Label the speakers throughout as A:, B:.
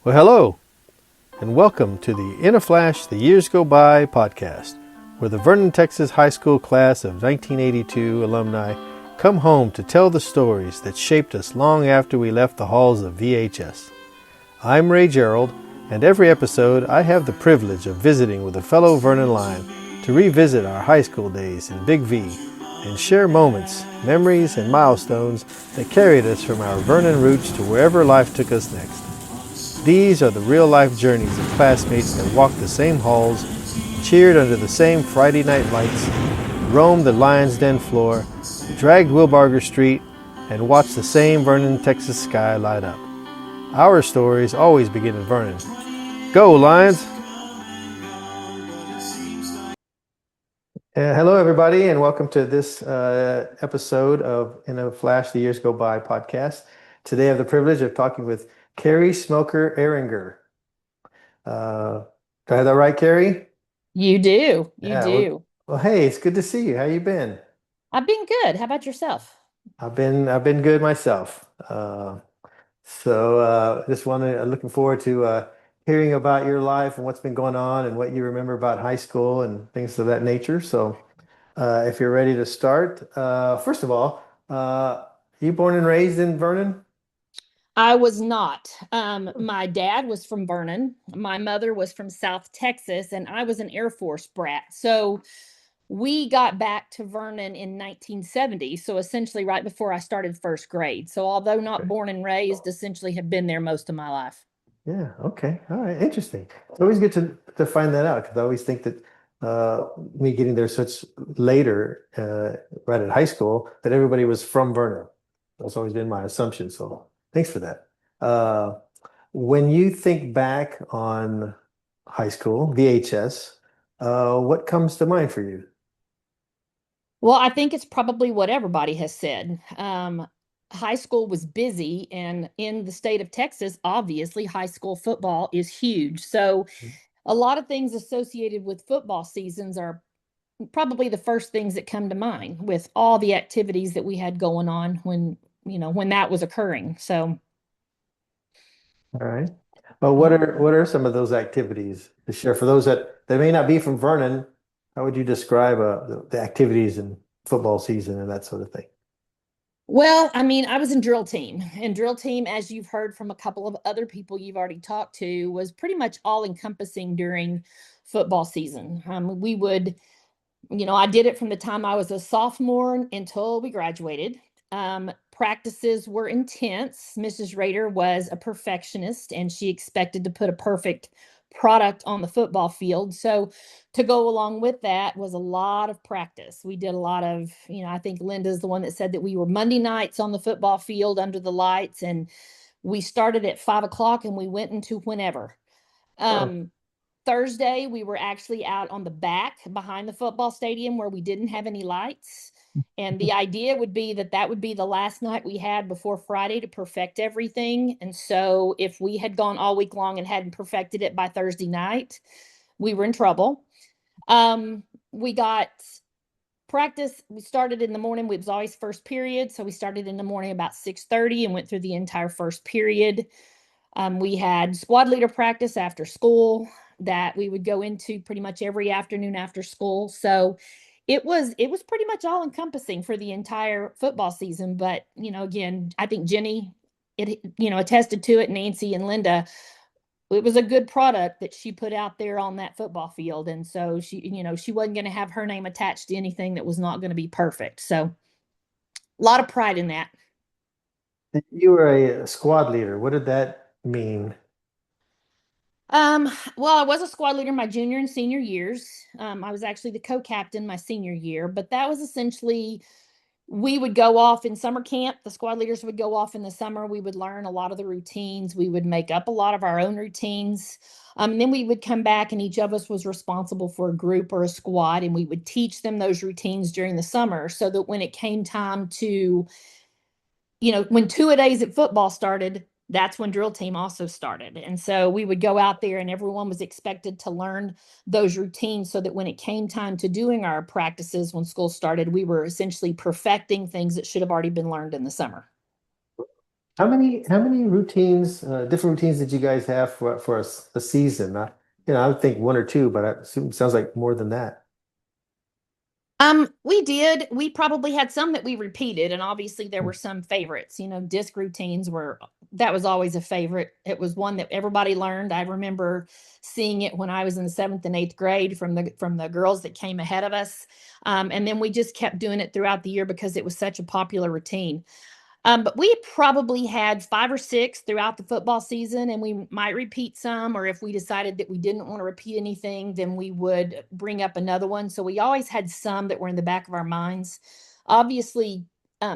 A: Well, hello, and welcome to the In a Flash, The Years Go By podcast, where the Vernon, Texas High School class of 1982 alumni come home to tell the stories that shaped us long after we left the halls of VHS. I'm Ray Gerald, and every episode I have the privilege of visiting with a fellow Vernon Lion to revisit our high school days in Big V and share moments, memories, and milestones that carried us from our Vernon roots to wherever life took us next. These are the real-life journeys of classmates that walked the same halls, cheered under the same Friday night lights, roamed the Lion's Den floor, dragged Wilbarger Street, and watched the same Vernon, Texas sky light up. Our stories always begin in Vernon. Go, Lions! Hello, everybody, and welcome to this episode of In a Flash, The Years Go By podcast. Today I have the privilege of talking with Kari Schmoker Ehringer. Did I have that right, Kari?
B: You do. You
A: Yeah. Well,
B: do.
A: well, hey, it's good to see you. How you been?
B: I've been good. How about yourself?
A: I've been good myself. Just looking forward to hearing about your life and what's been going on and what you remember about high school and things of that nature. If you're ready to start, first of all, you born and raised in Vernon?
B: I was not. My dad was from Vernon. My mother was from South Texas, and I was an Air Force brat. So we got back to Vernon in 1970. So essentially right before I started first grade. So although not
A: Okay.
B: born and raised, essentially have been there most of my life.
A: Yeah. Okay. All right. Interesting. It's always good to find that out because I always think that me getting there such later, right at high school, that everybody was from Vernon. That's always been my assumption. So thanks for that. Uh, when you think back on high school, VHS, what comes to mind for you?
B: Well, I think it's probably what everybody has said. High school was busy, and in the state of Texas, obviously, high school football is huge. So, a lot of things associated with football seasons are probably the first things that come to mind with all the activities that we had going on when that was occurring. So,
A: All right. Well, what
B: yeah.
A: are some of those activities to share for those that may not be from Vernon? How would you describe the activities in football season and that sort of thing?
B: Well, I mean, I was in drill team, and drill team, as you've heard from a couple of other people you've already talked to, was pretty much all encompassing during football season. We would, I did it from the time I was a sophomore until we graduated. Practices were intense. Mrs. Rader was a perfectionist, and she expected to put a perfect product on the football field. So, to go along with that was a lot of practice. We did a lot of, I think Linda's the one that said that we were Monday nights on the football field under the lights, and we started at 5 o'clock and we went into whenever.
A: Oh,
B: Um, Thursday, we were actually out on the back behind the football stadium where we didn't have any lights. And the idea would be that that would be the last night we had before Friday to perfect everything. And so if we had gone all week long and hadn't perfected it by Thursday night, we were in trouble. We got practice. We started in the morning. It was always first period. So we started in the morning about 6:30 and went through the entire first period. We had squad leader practice after school that we would go into pretty much every afternoon after school. So it was pretty much all encompassing for the entire football season. But again, I think Jenny attested to it. Nancy and Linda, it was a good product that she put out there on that football field, and so she wasn't going to have her name attached to anything that was not going to be perfect. So a lot of pride in that.
A: you were a squad leader. What did that mean?
B: Um, well, I was a squad leader my junior and senior years. I was actually the co-captain my senior year, but that was essentially we would go off in summer camp. The squad leaders would go off in the summer. We would learn a lot of the routines. We would make up a lot of our own routines. And then we would come back, and each of us was responsible for a group or a squad, and we would teach them those routines during the summer so that when it came time to when two-a-days at football started, that's when drill team also started. And so we would go out there and everyone was expected to learn those routines so that when it came time to doing our practices when school started, we were essentially perfecting things that should have already been learned in the summer.
A: how many routines, different routines did you guys have for a season? I would think one or two, but it sounds like more than that.
B: We did. We probably had some that we repeated, and obviously there were some favorites. Disc routines that was always a favorite. It was one that everybody learned. I remember seeing it when I was in the seventh and eighth grade from the girls that came ahead of us. And then we just kept doing it throughout the year because it was such a popular routine. But we probably had five or six throughout the football season, and we might repeat some, or if we decided that we didn't want to repeat anything, then we would bring up another one. So we always had some that were in the back of our minds. Obviously,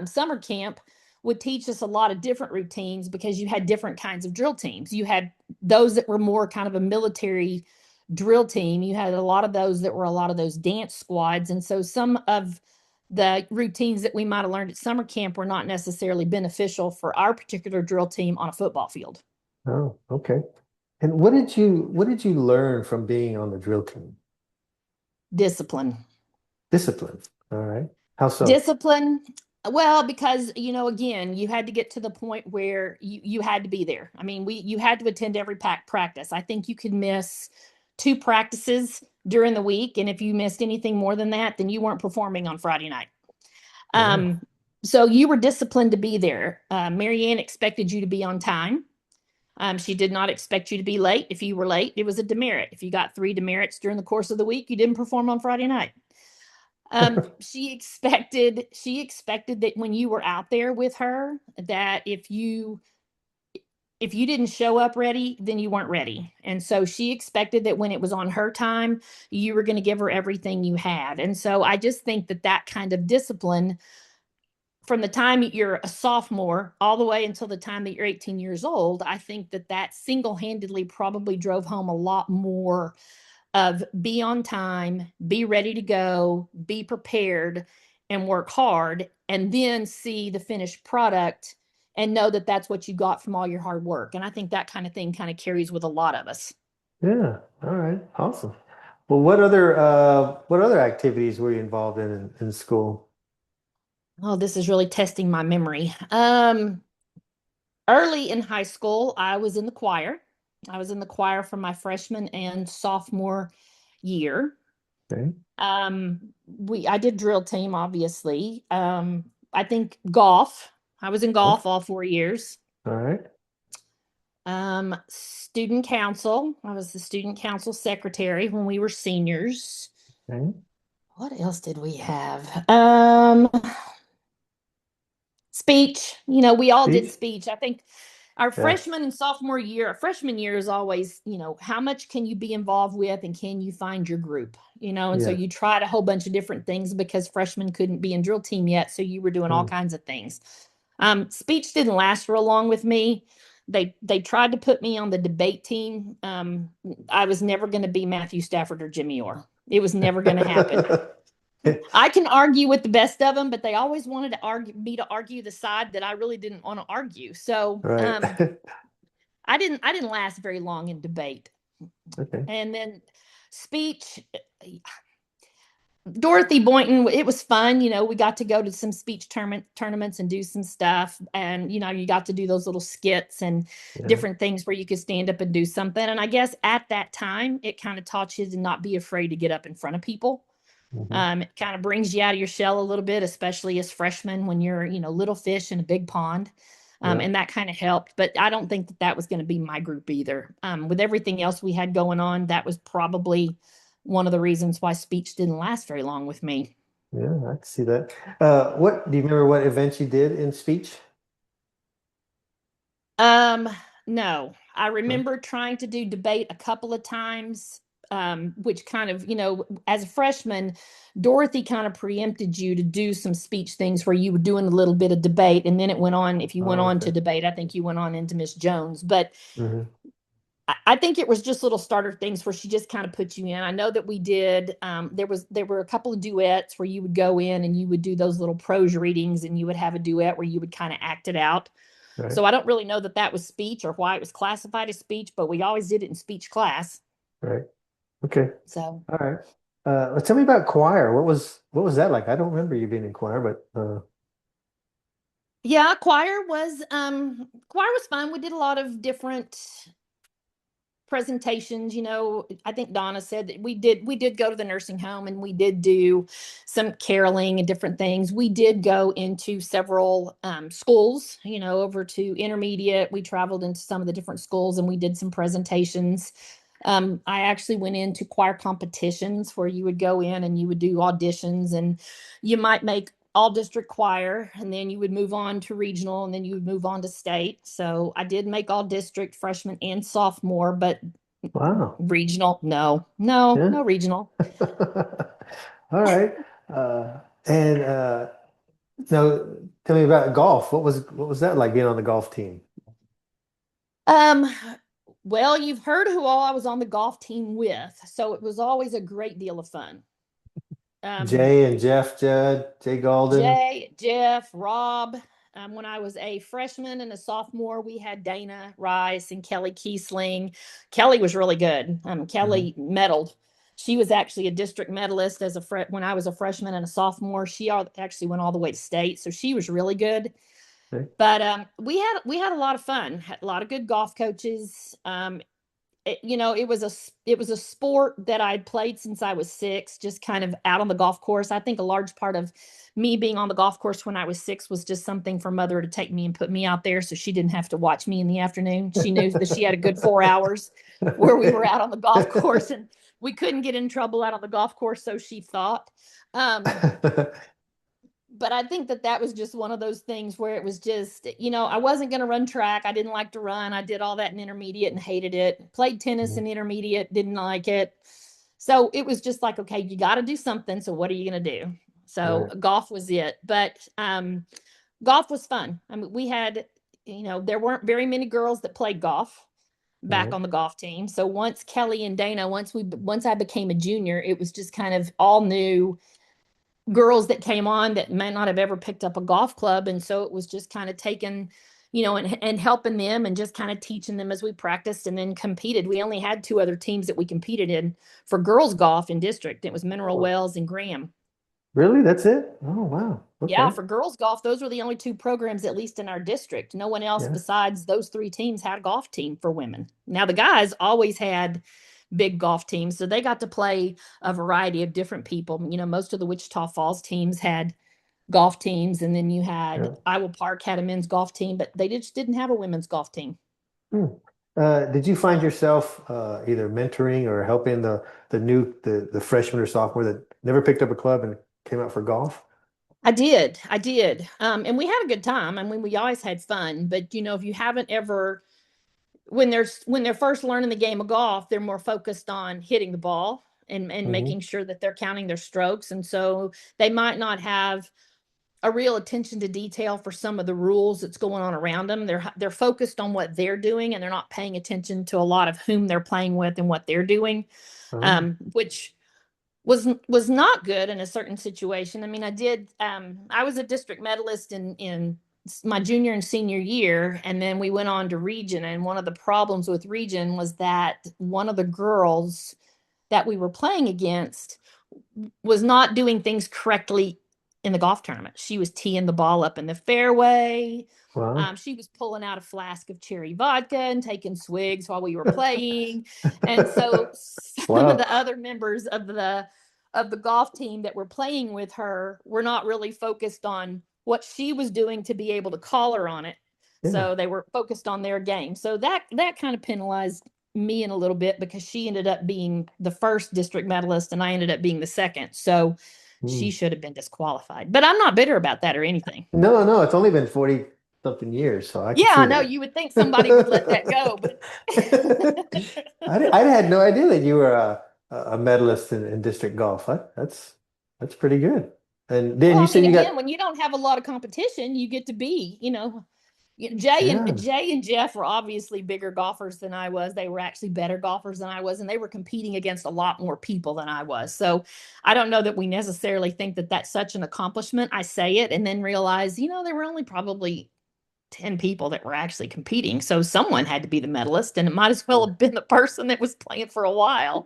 B: summer camp would teach us a lot of different routines because you had different kinds of drill teams. You had those that were more kind of a military drill team. You had a lot of those that were a lot of those dance squads. And so some of the routines that we might have learned at summer camp were not necessarily beneficial for our particular drill team on a football field.
A: Oh, okay. And what did you learn from being on the drill team?
B: Discipline.
A: Discipline. All right. How so?
B: Discipline. Well, because again, you had to get to the point where you had to be there. I mean, you had to attend every pack practice. I think you could miss two practices during the week, and if you missed anything more than that, then you weren't performing on Friday night.
A: Wow.
B: Um, so you were disciplined to be there. Marianne expected you to be on time. She did not expect you to be late. If you were late, it was a demerit. If you got three demerits during the course of the week, you didn't perform on Friday night. She expected that when you were out there with her, that if you didn't show up ready, then you weren't ready. And so she expected that when it was on her time, you were going to give her everything you had. And so I just think that that kind of discipline from the time you're a sophomore all the way until the time that you're 18 years old, I think that that single-handedly probably drove home a lot more of be on time, be ready to go, be prepared, and work hard, and then see the finished product and know that that's what you got from all your hard work. And I think that kind of thing kind of carries with a lot of us.
A: Yeah. All right. Awesome. Well, what other activities were you involved in school?
B: Oh, this is really testing my memory. Early in high school, I was in the choir. I was in the choir from my freshman and sophomore year.
A: Okay.
B: I did drill team, obviously. I think golf. I was in
A: Oh,
B: golf all 4 years.
A: all right.
B: Student council. I was the student council secretary when we were seniors.
A: Okay.
B: What else did we have? Speech. We all did
A: Speech?
B: speech. I think our
A: Yeah.
B: freshman and sophomore year, our freshman year is always, how much can you be involved with and can you find your group? And so
A: Yeah.
B: you tried a whole bunch of different things because freshmen couldn't be in drill team yet. So you were doing all
A: Hmm.
B: kinds of things. Speech didn't last real long with me. They tried to put me on the debate team. I was never going to be Matthew Stafford or Jimmy Orr. It was never going to happen. I can argue with the best of them, but they always wanted to argue the side that I really didn't want to argue. So
A: Right.
B: I didn't last very long in debate.
A: Okay.
B: And then speech, Dorothy Boynton, it was fun. We got to go to some speech tournaments and do some stuff. And, you got to do those little skits and
A: Yeah.
B: different things where you could stand up and do something. And I guess at that time, it kind of taught you to not be afraid to get up in front of people.
A: Hmm.
B: It kind of brings you out of your shell a little bit, especially as freshmen when you're, little fish in a big pond.
A: Yeah.
B: And that kind of helped. But I don't think that that was going to be my group either. With everything else we had going on, that was probably one of the reasons why speech didn't last very long with me.
A: Yeah, I can see that. What do you remember what events you did in speech?
B: Um, no, I
A: No?
B: remember trying to do debate a couple of times, which kind of, as a freshman, Dorothy kind of preempted you to do some speech things where you were doing a little bit of debate, and then it went on. If you went
A: Oh,
B: on to
A: okay.
B: debate, I think you went on into Miss Jones, but
A: Hmm.
B: I think it was just little starter things where she just kind of put you in. I know that we did. There were a couple of duets where you would go in and you would do those little prose readings, and you would have a duet where you would kind of act it out.
A: Right.
B: So I don't really know that that was speech or why it was classified as speech, but we always did it in speech class.
A: Right. Okay.
B: So
A: All right. Tell me about choir. What was that like? I don't remember you being in choir, but
B: Yeah, choir was fun. We did a lot of different presentations. I think Donna said that we did go to the nursing home, and we did do some caroling and different things. We did go into several schools, over to intermediate. We traveled into some of the different schools, and we did some presentations. I actually went into choir competitions where you would go in and you would do auditions, and you might make all district choir, and then you would move on to regional, and then you would move on to state. So I did make all district freshman and sophomore, but
A: Wow.
B: regional, no, no,
A: Yeah.
B: no regional.
A: All right. And now tell me about golf. What was that like being on the golf team?
B: Um, well, you've heard who all I was on the golf team with, so it was always a great deal of fun. Um,
A: Jay and Jeff Judd, Jay Galden.
B: Jay, Jeff, Rob. When I was a freshman and a sophomore, we had Dana Rice and Kelly Kiesling. Kelly was really good.
A: Mhm.
B: Kelly medaled. She was actually a district medalist when I was a freshman and a sophomore. She actually went all the way to state, so she was really good.
A: Okay.
B: But we had a lot of fun. Had a lot of good golf coaches. It was a sport that I'd played since I was 6, just kind of out on the golf course. I think a large part of me being on the golf course when I was 6 was just something for mother to take me and put me out there so she didn't have to watch me in the afternoon. She knew that she had a good 4 hours where we were out on the golf course, and we couldn't get in trouble out on the golf course, so she thought. But I think that was just one of those things where it was just, I wasn't going to run track. I didn't like to run. I did all that in intermediate and hated it. Played tennis in intermediate, didn't like it. So it was just like, okay, you got to do something. So what are you going to do? So
A: Right.
B: golf was it. But golf was fun. I mean, there weren't very many girls that played golf back
A: Right.
B: on the golf team. So once Kelly and Dana, once I became a junior, it was just kind of all new girls that came on that might not have ever picked up a golf club. And so it was just kind of taking, and helping them and just kind of teaching them as we practiced and then competed. We only had 2 other teams that we competed in for girls golf in district. It was Mineral
A: Oh,
B: Wells and Graham.
A: really? That's it? Oh, wow.
B: Yeah,
A: Okay.
B: for girls golf, those were the only 2 programs, at least in our district. No one else
A: Yeah.
B: besides those 3 teams had a golf team for women. Now, the guys always had big golf teams, so they got to play a variety of different people. Most of the Wichita Falls teams had golf teams, and then you had
A: Yeah.
B: Iowa Park had a men's golf team, but they just didn't have a women's golf team.
A: Hmm. Did you find
B: So
A: yourself either mentoring or helping the freshman or sophomore that never picked up a club and came out for golf?
B: I did. And we had a good time. I mean, we always had fun, but if you haven't ever when they're first learning the game of golf, they're more focused on hitting the ball and
A: Hmm.
B: making sure that they're counting their strokes. And so they might not have a real attention to detail for some of the rules that's going on around them. They're focused on what they're doing, and they're not paying attention to a lot of whom they're playing with and what they're doing,
A: Oh,
B: which was not good in a certain situation. I mean, I was a district medalist in my junior and senior year, and then we went on to region. And one of the problems with region was that one of the girls that we were playing against was not doing things correctly in the golf tournament. She was teeing the ball up in the fairway.
A: wow.
B: She was pulling out a flask of cherry vodka and taking swigs while we were playing. And so some of
A: Wow.
B: the other members of the golf team that were playing with her were not really focused on what she was doing to be able to call her on it.
A: Yeah.
B: So they were focused on their game. So that kind of penalized me in a little bit because she ended up being the first district medalist and I ended up being the second. So
A: Hmm.
B: she should have been disqualified. But I'm not bitter about that or anything.
A: No, no, it's only been 40 something years, so I could
B: Yeah,
A: see
B: I know
A: that.
B: you would think somebody would let that go, but
A: I had no idea that you were a medalist in district golf. That's pretty good. And then
B: well,
A: you
B: I
A: said
B: mean,
A: you got
B: again, when you don't have a lot of competition, you get to be, Jay and
A: yeah.
B: Jay and Jeff were obviously bigger golfers than I was. They were actually better golfers than I was, and they were competing against a lot more people than I was. So I don't know that we necessarily think that that's such an accomplishment. I say it and then realize, there were only probably 10 people that were actually competing. So someone had to be the medalist, and it might as well have been the person that was playing for a while.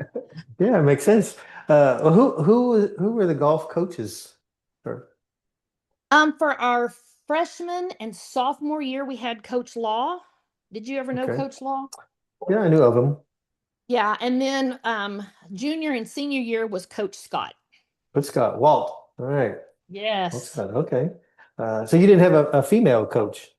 A: Yeah, it makes sense. Who were the golf coaches for?
B: For our freshman and sophomore year, we had Coach Law. Did you ever know
A: Okay.
B: Coach Law?
A: Yeah, I knew of him.
B: Yeah, and then junior and senior year was Coach Scott.
A: But Scott, Walt. All right. Walt
B: Yes.
A: Scott. Okay. So you didn't have a female coach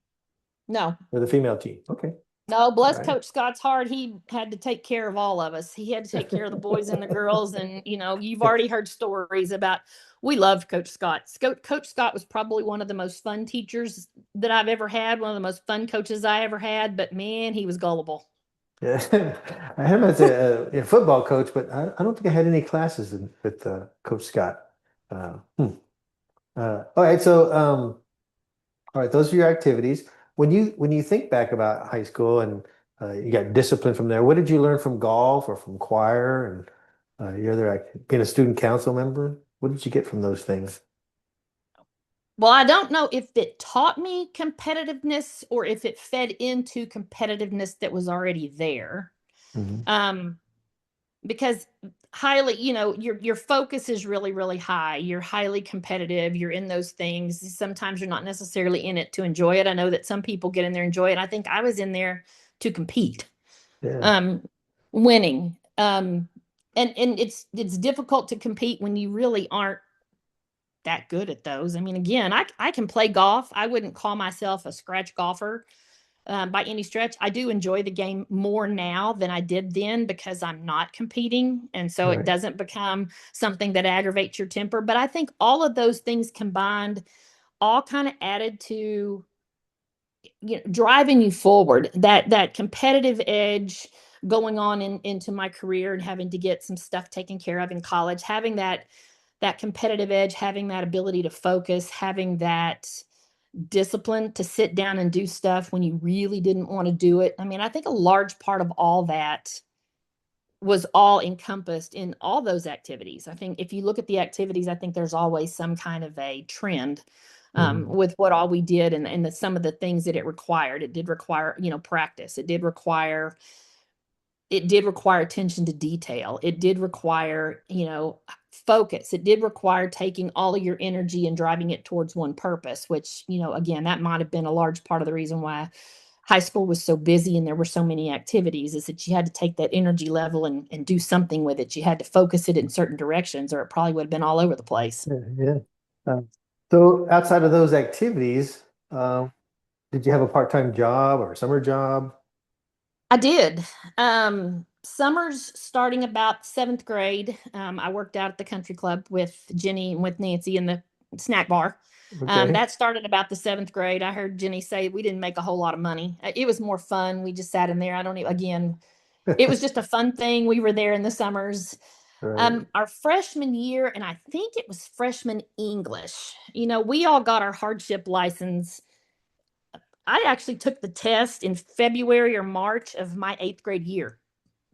B: No,
A: for the female team. Okay.
B: no,
A: All
B: bless
A: right.
B: Coach Scott's heart. He had to take care of all of us. He had to take care of the boys and the girls. And, you've already heard stories about, we loved Coach Scott. Coach Scott was probably one of the most fun teachers that I've ever had, one of the most fun coaches I ever had. But man, he was gullible.
A: Yeah. I had him as a football coach, but I don't think I had any classes with Coach Scott. Uh, hmm. All right. So, all right, those are your activities. When you think back about high school and you got discipline from there, what did you learn from golf or from choir and your other being a student council member? What did you get from those things?
B: Well, I don't know if it taught me competitiveness or if it fed into competitiveness that was already there.
A: Hmm.
B: Um, because highly, your focus is really, really high. You're highly competitive. You're in those things. Sometimes you're not necessarily in it to enjoy it. I know that some people get in there and enjoy it. I think I was in there to compete,
A: Yeah,
B: um, winning. And it's difficult to compete when you really aren't that good at those. I mean, again, I can play golf. I wouldn't call myself a scratch golfer by any stretch. I do enjoy the game more now than I did then because I'm not competing. And so it
A: right.
B: doesn't become something that aggravates your temper. But I think all of those things combined all kind of added to driving you forward, that competitive edge going on into my career and having to get some stuff taken care of in college, having that competitive edge, having that ability to focus, having that discipline to sit down and do stuff when you really didn't want to do it. I mean, I think a large part of all that was all encompassed in all those activities. I think if you look at the activities, I think there's always some kind of a trend
A: Hmm.
B: with what all we did and some of the things that it required. It did require, practice. It did require attention to detail. It did require, focus. It did require taking all of your energy and driving it towards one purpose, which, again, that might have been a large part of the reason why high school was so busy and there were so many activities is that you had to take that energy level and do something with it. You had to focus it in certain directions or it probably would have been all over the place.
A: Yeah, yeah. Uh, so outside of those activities, did you have a part-time job or a summer job?
B: I did. Summers starting about seventh grade. I worked out at the country club with Jenny and with Nancy in the snack bar.
A: Okay.
B: That started about the seventh grade. I heard Jenny say we didn't make a whole lot of money. It was more fun. We just sat in there. I don't even, again, it was just a fun thing. We were there in the summers.
A: Right.
B: Our freshman year, and I think it was freshman English. We all got our hardship license. I actually took the test in February or March of my eighth grade year.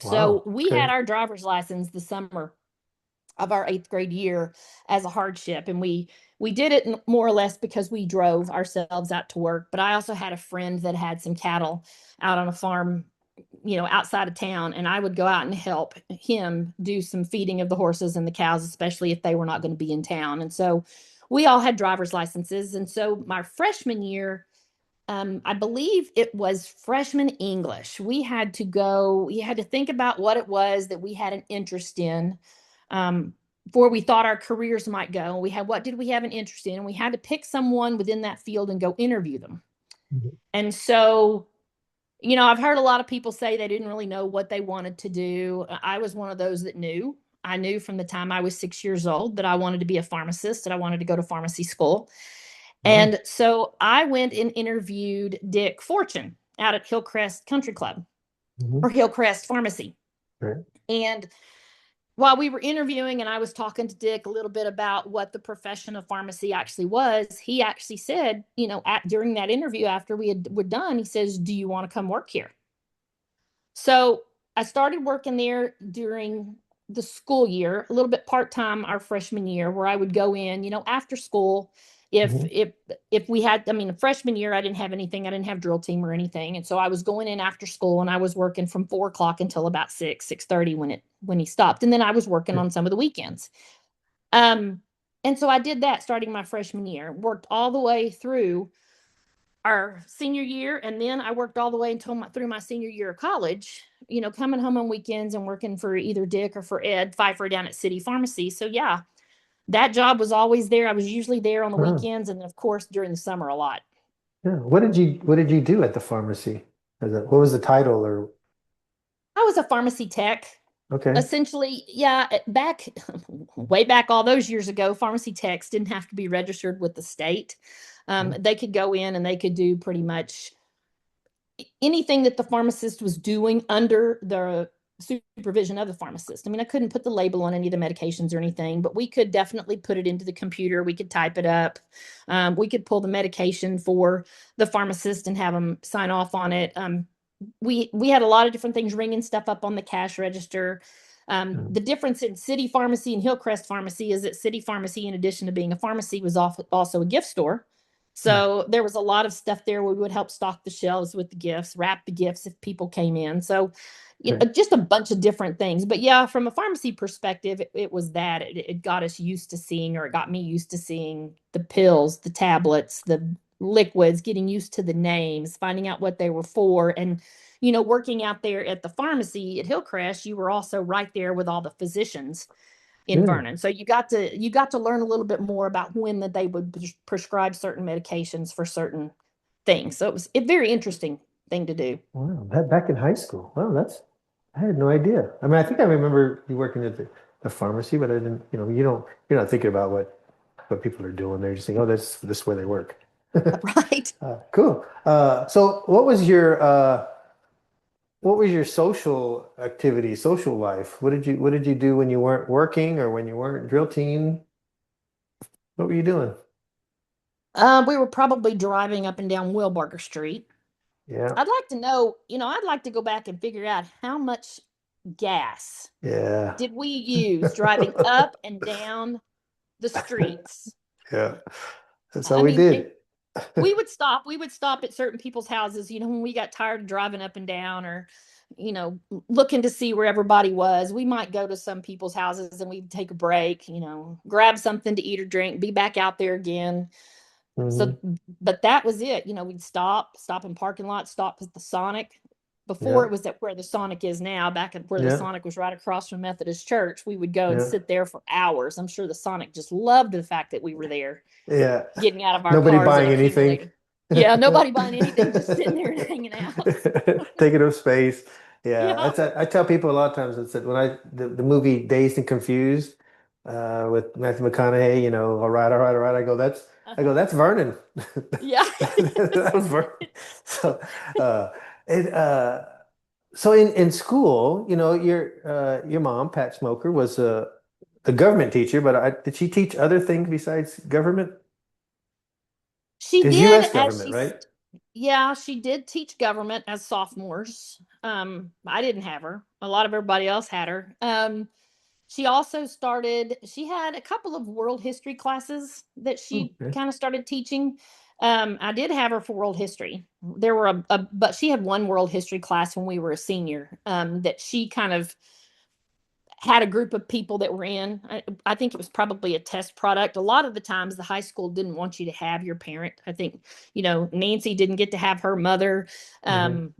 B: So
A: Wow.
B: we had
A: Okay.
B: our driver's license the summer of our eighth grade year as a hardship, and we did it more or less because we drove ourselves out to work. But I also had a friend that had some cattle out on a farm, outside of town, and I would go out and help him do some feeding of the horses and the cows, especially if they were not going to be in town. And so we all had driver's licenses, and so my freshman year I believe it was freshman English. We had to think about what it was that we had an interest in, um, where we thought our careers might go. What did we have an interest in? And we had to pick someone within that field and go interview them.
A: Mhm.
B: And so, I've heard a lot of people say they didn't really know what they wanted to do. I was one of those that knew. I knew from the time I was 6 years old that I wanted to be a pharmacist, that I wanted to go to pharmacy school.
A: Wow.
B: And so I went and interviewed Dick Fortune out at Hillcrest Country Club
A: Hmm.
B: or Hillcrest Pharmacy.
A: Right.
B: And while we were interviewing and I was talking to Dick a little bit about what the profession of pharmacy actually was, he actually said, during that interview after were done, he says, "Do you want to come work here?" So I started working there during the school year, a little bit part-time our freshman year, where I would go in, after school. If
A: Hmm.
B: if if we had, I mean, freshman year, I didn't have anything. I didn't have drill team or anything. And so I was going in after school and I was working from 4 o'clock until about 6:30 when he stopped. And then I was working on some of the weekends. Um, and so I did that starting my freshman year, worked all the way through. our senior year, and then I worked all the way until through my senior year of college, coming home on weekends and working for either Dick or for Ed Pfeiffer down at City Pharmacy. So yeah, that job was always there. I was usually there on the
A: Oh,
B: weekends and of course during the summer a lot.
A: yeah. What did you do at the pharmacy? What was the title or
B: I was a pharmacy tech.
A: okay.
B: Essentially, yeah, back way back all those years ago, pharmacy techs didn't have to be registered with the state.
A: Mm,
B: They could go in and they could do pretty much anything that the pharmacist was doing under the supervision of the pharmacist. I mean, I couldn't put the label on any of the medications or anything, but we could definitely put it into the computer. We could type it up. We could pull the medication for the pharmacist and have them sign off on it. We had a lot of different things, ringing stuff up on the cash register.
A: mm,
B: The difference in City Pharmacy and Hillcrest Pharmacy is that City Pharmacy, in addition to being a pharmacy, was also a gift store.
A: mm.
B: So there was a lot of stuff there where we would help stock the shelves with the gifts, wrap the gifts if people came in. So,
A: Okay.
B: just a bunch of different things. But yeah, from a pharmacy perspective, it was that it got us used to seeing, or it got me used to seeing the pills, the tablets, the liquids, getting used to the names, finding out what they were for. And, working out there at the pharmacy at Hillcrest, you were also right there with all the physicians in
A: Yeah.
B: Vernon. So you got to learn a little bit more about when that they would prescribe certain medications for certain things. So it was a very interesting thing to do.
A: Wow. Back in high school. Wow, I had no idea. I mean, I think I remember you working at the pharmacy, but I didn't, you're not thinking about what people are doing. They're just thinking, oh, this is where they work.
B: Right.
A: Cool. So what was your social activity, social life? What did you do when you weren't working or when you weren't drill team? What were you doing?
B: We were probably driving up and down Wilbarger Street.
A: Yeah.
B: I'd like to know, I'd like to go back and figure out how much gas
A: Yeah.
B: did we use driving up and down the streets.
A: Yeah. That's how
B: I
A: we
B: mean,
A: did.
B: we would stop at certain people's houses, when we got tired of driving up and down, or looking to see where everybody was. We might go to some people's houses and we'd take a break, grab something to eat or drink, be back out there again.
A: Hmm.
B: So, but that was it. We'd stop in parking lots, stop at the Sonic. Before
A: Yeah.
B: it was at where the Sonic is now, back at where the
A: Yeah.
B: Sonic was right across from Methodist Church, we would go and
A: Yeah.
B: sit there for hours. I'm sure the Sonic just loved the fact that we were there,
A: Yeah.
B: getting out of our
A: Nobody
B: cars and
A: buying anything.
B: accumulating. Yeah, nobody buying anything, just sitting there and hanging out.
A: Taking up space. Yeah,
B: Yeah.
A: I tell people a lot of times it's that when the movie Dazed and Confused with Matthew McConaughey, all right, all right, all right.
B: Uh-huh.
A: That's Vernon.
B: Yeah.
A: That was Vernon. So it so in school, your mom, Pat Schmoker, was a government teacher, but did she teach other things besides government?
B: She
A: Is
B: did
A: U.S. government, right?
B: yeah, she did teach government as sophomores. I didn't have her. A lot of everybody else had her. She had a couple of world history classes that
A: Oh,
B: she
A: okay.
B: kind of started teaching. I did have her for world history. There were but she had one world history class when we were a senior, that she kind of had a group of people that were in. I think it was probably a test product. A lot of the times the high school didn't want you to have your parent. I think, Nancy didn't get to have her mother.
A: Hmm.
B: Um,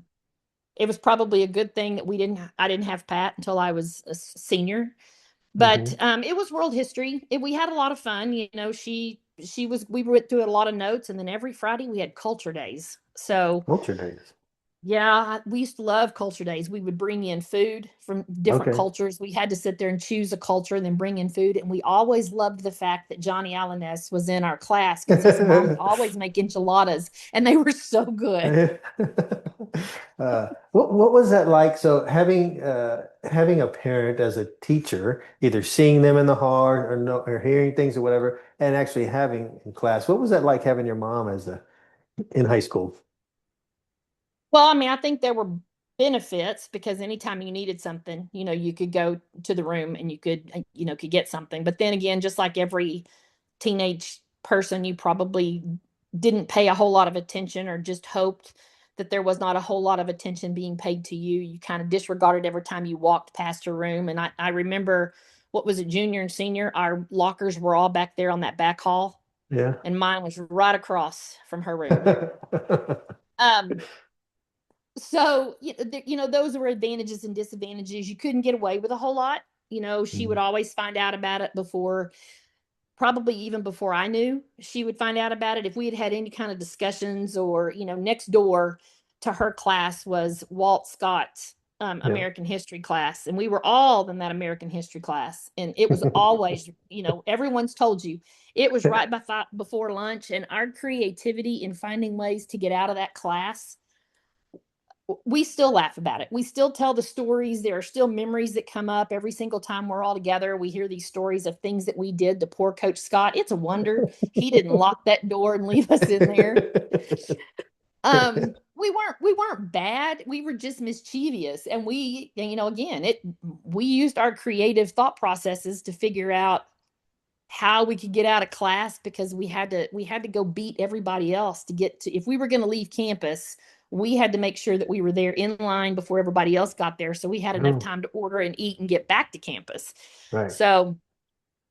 B: it was probably a good thing that I didn't have Pat until I was a senior. But
A: Hmm.
B: it was world history. We had a lot of fun. We went through a lot of notes, and then every Friday we had culture days. So
A: Culture days.
B: yeah, we used to love culture days. We would bring in food from different
A: Okay.
B: cultures. We had to sit there and choose a culture and then bring in food. And we always loved the fact that Johnny Alleness was in our class because his mom would always make enchiladas, and they were so good.
A: What was that like? So having a parent as a teacher, either seeing them in the hall or no, or hearing things or whatever, and actually having in class, what was that like having your mom as a in high school?
B: Well, I mean, I think there were benefits because anytime you needed something, you could go to the room and you could get something. But then again, just like every teenage person, you probably didn't pay a whole lot of attention or just hoped that there was not a whole lot of attention being paid to you. You kind of disregarded every time you walked past your room. And I remember, what was it, junior and senior, our lockers were all back there on that back hall.
A: Yeah.
B: and mine was right across from her room. Um, so those were advantages and disadvantages. You couldn't get away with a whole lot. She would
A: Mm.
B: always find out about it before, probably even before I knew she would find out about it. If we had had any kind of discussions, or next door to her class was Walt Scott's
A: Yeah.
B: American history class, and we were all in that American history class, and it was always, everyone's told you, it was right before lunch, and our creativity in finding ways to get out of that class, we still laugh about it. We still tell the stories. There are still memories that come up every single time we're all together. We hear these stories of things that we did to poor Coach Scott. It's a wonder he didn't lock that door and leave us in there. We weren't bad. We were just mischievous. And again, we used our creative thought processes to figure out how we could get out of class, because we had to go beat everybody else to get to, if we were going to leave campus, we had to make sure that we were there in line before everybody else got there, so we had enough
A: Oh,
B: time to order and eat and get back to campus.
A: right.
B: So,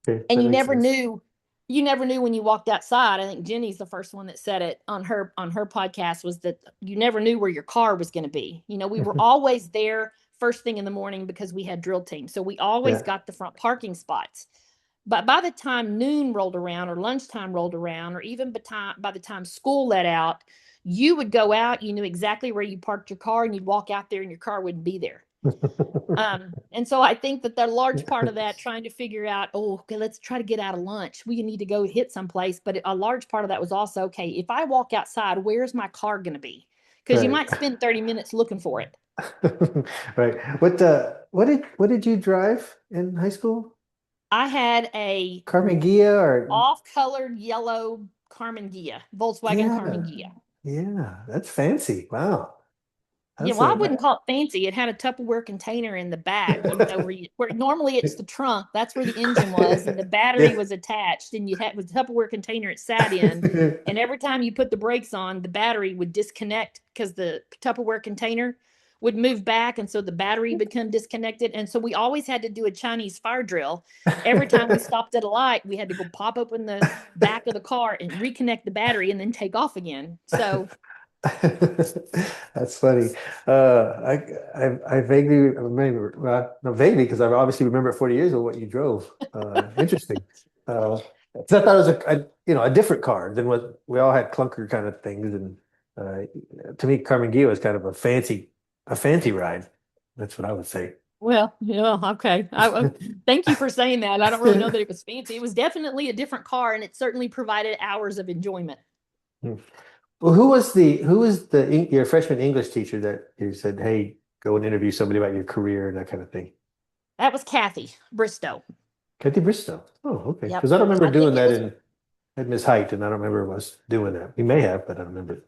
A: Okay,
B: and
A: that
B: you
A: makes
B: never
A: sense.
B: knew, when you walked outside. I think Jenny's the first one that said it on her podcast, was that you never knew where your car was going to be. We were always there first thing in the morning because we had drill team, so we always
A: Yeah.
B: got the front parking spots. But by the time noon rolled around, or lunchtime rolled around, or even by the time school let out, you would go out, you knew exactly where you parked your car, and you'd walk out there and your car wouldn't be there. And so I think that the large part of that, trying to figure out, oh, okay, let's try to get out of lunch. We need to go hit someplace. But a large part of that was also, okay, if I walk outside, where's my car going to be? Because you
A: Right.
B: might spend 30 minutes looking for it.
A: Right. What did you drive in high school?
B: I had a
A: Carmen Gia or
B: off-colored yellow Carmen Ghia, Volkswagen Carmen
A: yeah.
B: Ghia.
A: Yeah, that's fancy. Wow.
B: Yeah,
A: That's
B: well, I
A: a
B: wouldn't call it fancy. It had a Tupperware container in the back, where normally it's the trunk. That's where the engine was, and the battery
A: Yeah.
B: was attached, and you had with the Tupperware container it sat in. And every time you put the brakes on, the battery would disconnect because the Tupperware container would move back, and so the battery would become disconnected. And so we always had to do a Chinese fire drill. Every time we stopped at a light, we had to go pop open the back of the car and reconnect the battery, and then take off again. So
A: That's funny. I vaguely remember, well, not vaguely, because I obviously remember at 40 years ago what you drove. Interesting. 'Cause I thought it was a different car than what we all had, clunker kind of things. And to me, Carmen Gio was kind of a fancy ride. That's what I would say.
B: well, yeah, okay. Thank you for saying that. I don't really know that it was fancy. It was definitely a different car, and it certainly provided hours of enjoyment.
A: Well, who was your freshman English teacher that you said, "Hey, go and interview somebody about your career and that kind of thing"?
B: That was Kathy Bristow.
A: Kathy Bristow. Oh, okay.
B: Yep.
A: Because I don't remember
B: I think
A: doing
B: it
A: that
B: was,
A: in at Miss Height, and I don't remember us doing that. We may have, but I don't remember.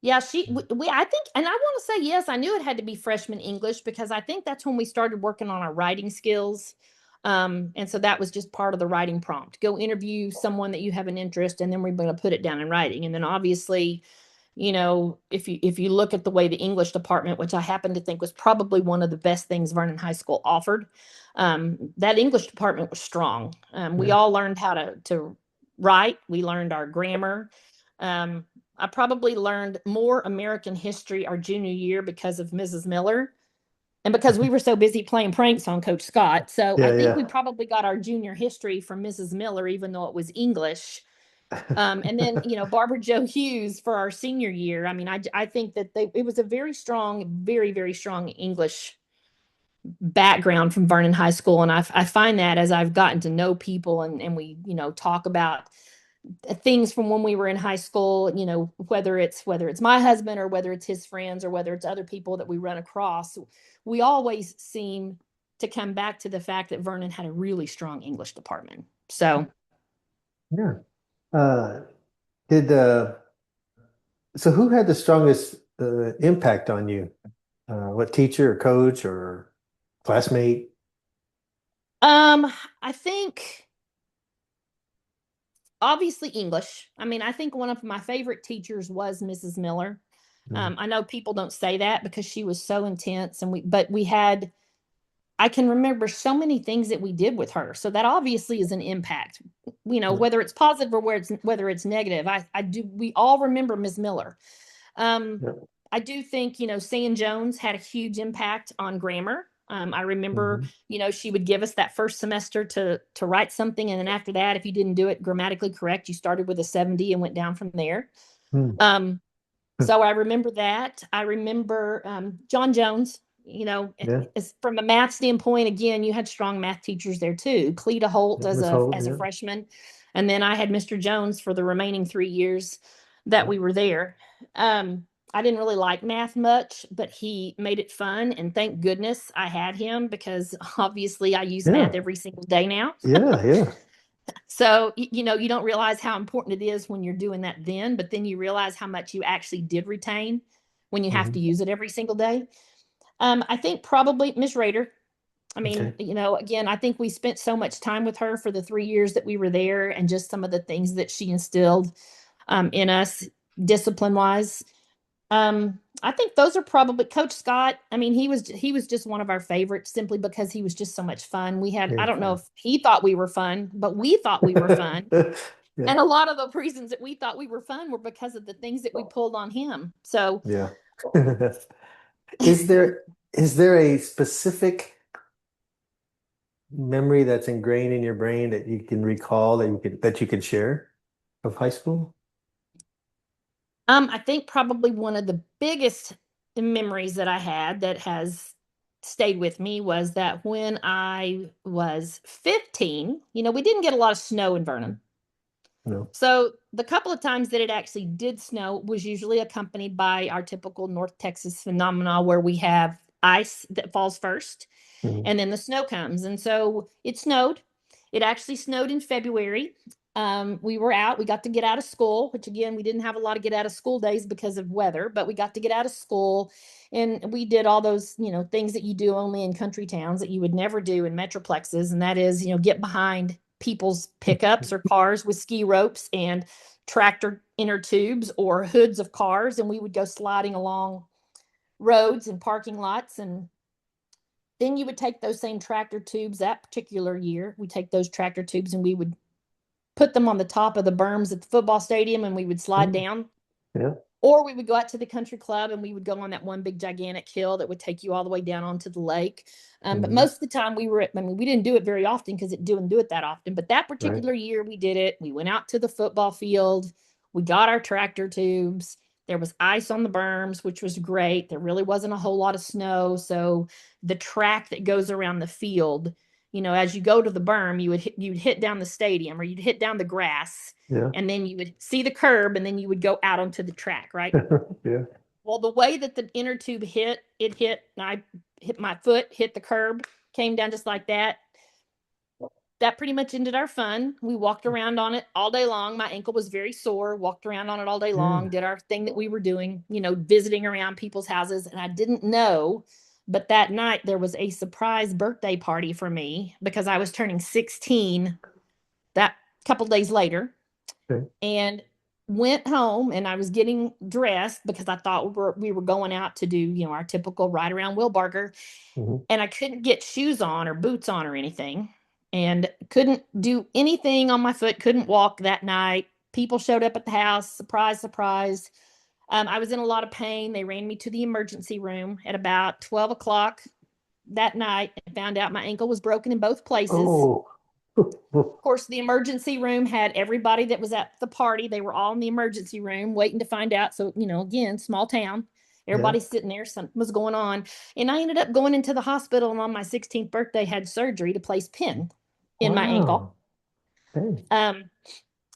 B: yeah, I think, and I want to say, yes, I knew it had to be freshman English, because I think that's when we started working on our writing skills. And so that was just part of the writing prompt. Go interview someone that you have an interest, and then we're going to put it down in writing. And then obviously, if you look at the way the English department, which I happen to think was probably one of the best things Vernon High School offered, that English department was strong. We
A: Yeah.
B: all learned how to write. We learned our grammar. Um, I probably learned more American history our junior year because of Mrs. Miller, and because we were so busy playing pranks on Coach Scott. So I
A: Yeah,
B: think we
A: yeah.
B: probably got our junior history from Mrs. Miller, even though it was English. And then, Barbara Joe Hughes for our senior year. I mean, I think that it was a very strong, very, very strong English background from Vernon High School. And I find that as I've gotten to know people, and we, talk about things from when we were in high school, whether it's my husband, or whether it's his friends, or whether it's other people that we run across, we always seem to come back to the fact that Vernon had a really strong English department. So
A: Yeah. Uh, did so who had the strongest impact on you? What teacher or coach or classmate?
B: um I think obviously English. I mean, I think one of my favorite teachers was Mrs. Miller.
A: Mm.
B: I know people don't say that because she was so intense, but we had I can remember so many things that we did with her. So that obviously is an impact,
A: Yeah.
B: whether it's positive or whether it's negative. I do, we all remember Ms. Miller. Um,
A: Yeah.
B: I do think, San Jones had a huge impact on grammar. I remember,
A: Mhm.
B: she would give us that first semester to write something, and then after that, if you didn't do it grammatically correct, you started with a 70 and went down from there.
A: Hmm.
B: Um, so I remember that. I remember John Jones.
A: Yeah.
B: From a math standpoint, again, you had strong math teachers there too. Cleta Holt
A: Yeah.
B: as
A: Miss
B: a
A: Holt.
B: as a
A: Yeah.
B: freshman, and then I had Mr. Jones for the remaining 3 years that we were there. Um, I didn't really like math much, but he made it fun, and thank goodness I had him because obviously I use
A: Yeah.
B: math every single day now.
A: Yeah. Yeah.
B: So, you don't realize how important it is when you're doing that then, but then you realize how much you actually did retain when you have to
A: Hmm.
B: use it every single day. I think probably Miss Rader. I mean,
A: Okay.
B: again, I think we spent so much time with her for the 3 years that we were there, and just some of the things that she instilled in us discipline wise. I think those are probably Coach Scott. I mean, he was just one of our favorites simply because he was just so much fun. I
A: Very
B: don't know
A: fun.
B: if he thought we were fun, but we thought we were fun.
A: Yeah.
B: And a lot of the reasons that we thought we were fun were because of the things that we pulled on him. So,
A: Yeah. Is there a specific memory that's ingrained in your brain that you can recall that you can share of high school?
B: I think probably one of the biggest memories that I had that has stayed with me was that when I was 15, we didn't get a lot of snow in Vernon.
A: No.
B: So the couple of times that it actually did snow was usually accompanied by our typical North Texas phenomena where we have ice that falls first
A: Mhm.
B: and then the snow comes. And so it snowed. It actually snowed in February. We were out. We got to get out of school, which again, we didn't have a lot of get out of school days because of weather, but we got to get out of school and we did all those, things that you do only in country towns that you would never do in metroplexes. And that is, get behind people's pickups or cars with ski ropes and tractor inner tubes or hoods of cars. And we would go sliding along roads and parking lots, and then you would take those same tractor tubes that particular year. We take those tractor tubes and we would put them on the top of the berms at the football stadium and we would slide
A: Mm.
B: down.
A: Yeah.
B: Or we would go out to the country club and we would go on that one big gigantic hill that would take you all the way down onto the lake. But
A: Mhm.
B: most of the time we didn't do it very often because it didn't do it that often. But that
A: Right.
B: particular year we did it. We went out to the football field. We got our tractor tubes. There was ice on the berms, which was great. There really wasn't a whole lot of snow. So the track that goes around the field, as you go to the berm, you'd hit down the stadium or you'd hit down the grass,
A: Yeah.
B: and then you would see the curb and then you would go out onto the track, right?
A: Yeah.
B: Well, the way that the inner tube and I hit my foot, hit the curb, came down just like that. That pretty much ended our fun. We walked around on it all day long. My ankle was very sore, walked around on it all day long,
A: Yeah.
B: did our thing that we were doing, visiting around people's houses. And I didn't know, but that night there was a surprise birthday party for me because I was turning 16 that couple days later,
A: Okay.
B: and went home and I was getting dressed because I thought we were going out to do, our typical ride around Wilbarger,
A: Mhm.
B: and I couldn't get shoes on or boots on or anything and couldn't do anything on my foot, couldn't walk that night. People showed up at the house, surprise, surprise. I was in a lot of pain. They ran me to the emergency room at about 12 o'clock that night and found out my ankle was broken in both places.
A: Oh.
B: Of course, the emergency room had everybody that was at the party. They were all in the emergency room waiting to find out. So, again, small town.
A: Yeah.
B: Everybody's sitting there, something was going on. And I ended up going into the hospital and on my 16th birthday had surgery to place pin in my ankle.
A: Wow. Hey.
B: Um,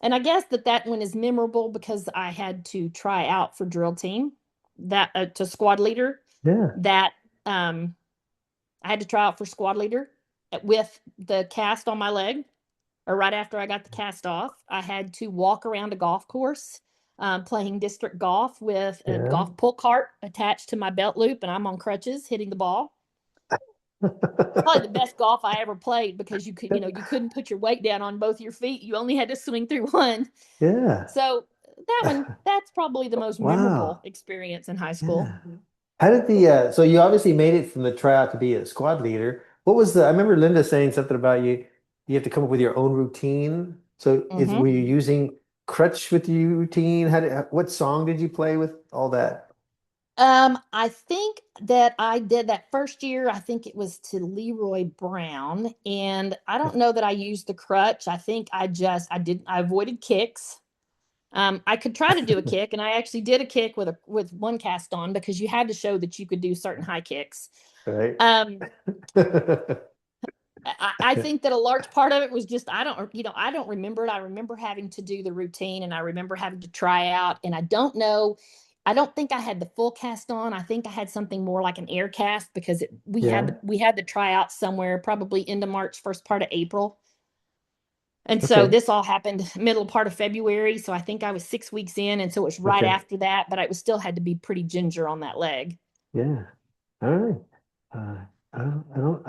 B: and I guess that one is memorable because I had to try out for drill team, that to squad leader,
A: Yeah.
B: that I had to try out for squad leader with the cast on my leg, or right after I got the cast off. I had to walk around a golf course playing district golf with a
A: Yeah.
B: golf pull cart attached to my belt loop, and I'm on crutches hitting the ball. Probably the best golf I ever played because you couldn't put your weight down on both your feet. You only had to swing through one.
A: Yeah.
B: So that's probably the most memorable
A: Wow.
B: experience in high school.
A: Yeah. How did so you obviously made it from the tryout to be a squad leader. What was I remember Linda saying something about you have to come up with your own routine. So were
B: Hmm.
A: you using crutch with your routine? What song did you play with all that?
B: I think that I did that first year. I think it was to Leroy Brown, and I don't know that I used the crutch. I think I avoided kicks. I could try to do a kick, and I actually did a kick with one cast on because you had to show that you could do certain high kicks.
A: Right.
B: Um, I think that a large part of it was just I don't remember it. I remember having to do the routine and I remember having to try out. And I don't think I had the full cast on. I think I had something more like an air cast because
A: Yeah.
B: we had the tryout somewhere probably into March, first part of April. And so
A: Okay.
B: this all happened middle part of February. So I think I was 6 weeks in. And so it was right
A: Okay.
B: after that, but I was still had to be pretty ginger on that leg.
A: Yeah. All right. I don't,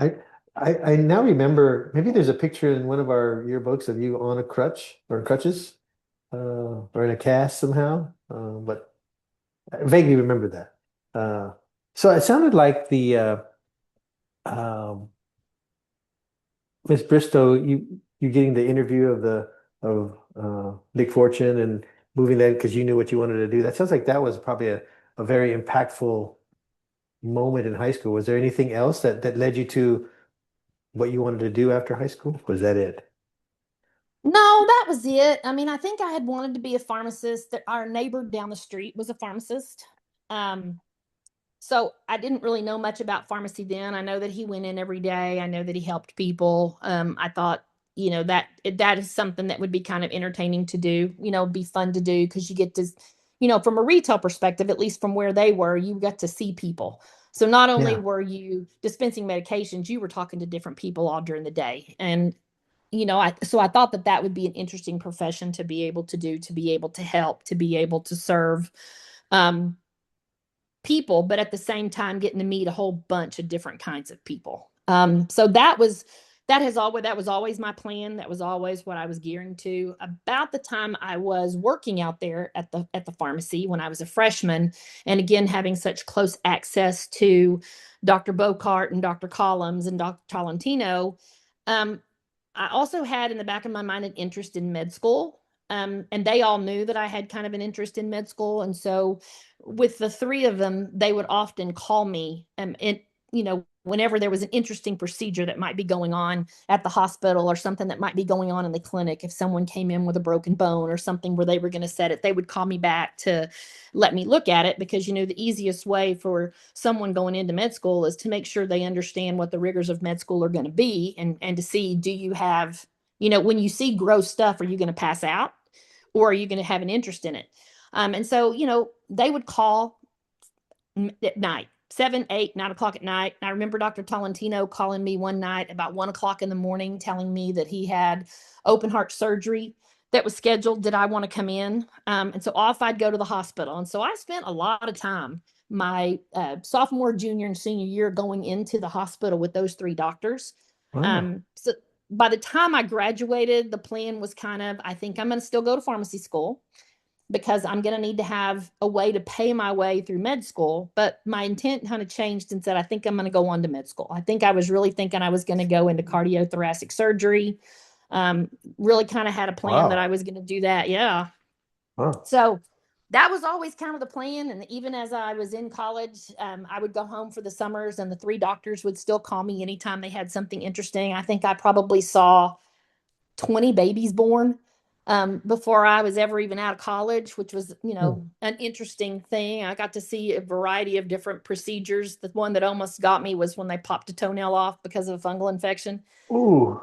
A: I now remember, maybe there's a picture in one of our yearbooks of you on a crutch or in crutches, or in a cast somehow. But I vaguely remember that. So it sounded like um, Miss Bristow, you getting the interview of Nick Fortune and moving that because you knew what you wanted to do. That sounds like that was probably a very impactful moment in high school. Was there anything else that led you to what you wanted to do after high school? Was that it?
B: No, that was it. I mean, I think I had wanted to be a pharmacist. Our neighbor down the street was a pharmacist. Um, so I didn't really know much about pharmacy then. I know that he went in every day. I know that he helped people. I thought, that is something that would be kind of entertaining to do, be fun to do because you get to, from a retail perspective, at least from where they were, you got to see people. So not only
A: Yeah.
B: were you dispensing medications, you were talking to different people all during the day. And I thought that that would be an interesting profession to be able to do, to be able to help, to be able to serve um, people, but at the same time getting to meet a whole bunch of different kinds of people. So that was always my plan. That was always what I was gearing to. About the time I was working out there at the pharmacy when I was a freshman, and again having such close access to Dr. Bocart and Dr. Collins and Dr. Tolentino, um, I also had in the back of my mind an interest in med school. And they all knew that I had kind of an interest in med school. And so with the three of them, they would often call me whenever there was an interesting procedure that might be going on at the hospital or something that might be going on in the clinic. If someone came in with a broken bone or something where they were going to set it, they would call me back to let me look at it because, the easiest way for someone going into med school is to make sure they understand what the rigors of med school are going to be and to see, do you have, when you see gross stuff, are you going to pass out or are you going to have an interest in it? And so, they would call at night, 7, 8, 9 o'clock at night. And I remember Dr. Tolentino calling me one night about 1 o'clock in the morning, telling me that he had open heart surgery that was scheduled. Did I want to come in? And so off I'd go to the hospital. And so I spent a lot of time my sophomore, junior, and senior year going into the hospital with those three doctors.
A: Wow.
B: So by the time I graduated, the plan was kind of, I think I'm going to still go to pharmacy school because I'm going to need to have a way to pay my way through med school. But my intent kind of changed and said, I think I'm going to go on to med school. I think I was really thinking I was going to go into cardiothoracic surgery. Really kind of had a plan that I
A: Wow.
B: was going to do that. Yeah.
A: Wow.
B: So that was always kind of the plan. And even as I was in college, I would go home for the summers and the three doctors would still call me anytime they had something interesting. I think I probably saw 20 babies born before I was ever even out of college, which was,
A: Hmm.
B: an interesting thing. I got to see a variety of different procedures. The one that almost got me was when they popped a toenail off because of a fungal infection.
A: Ooh.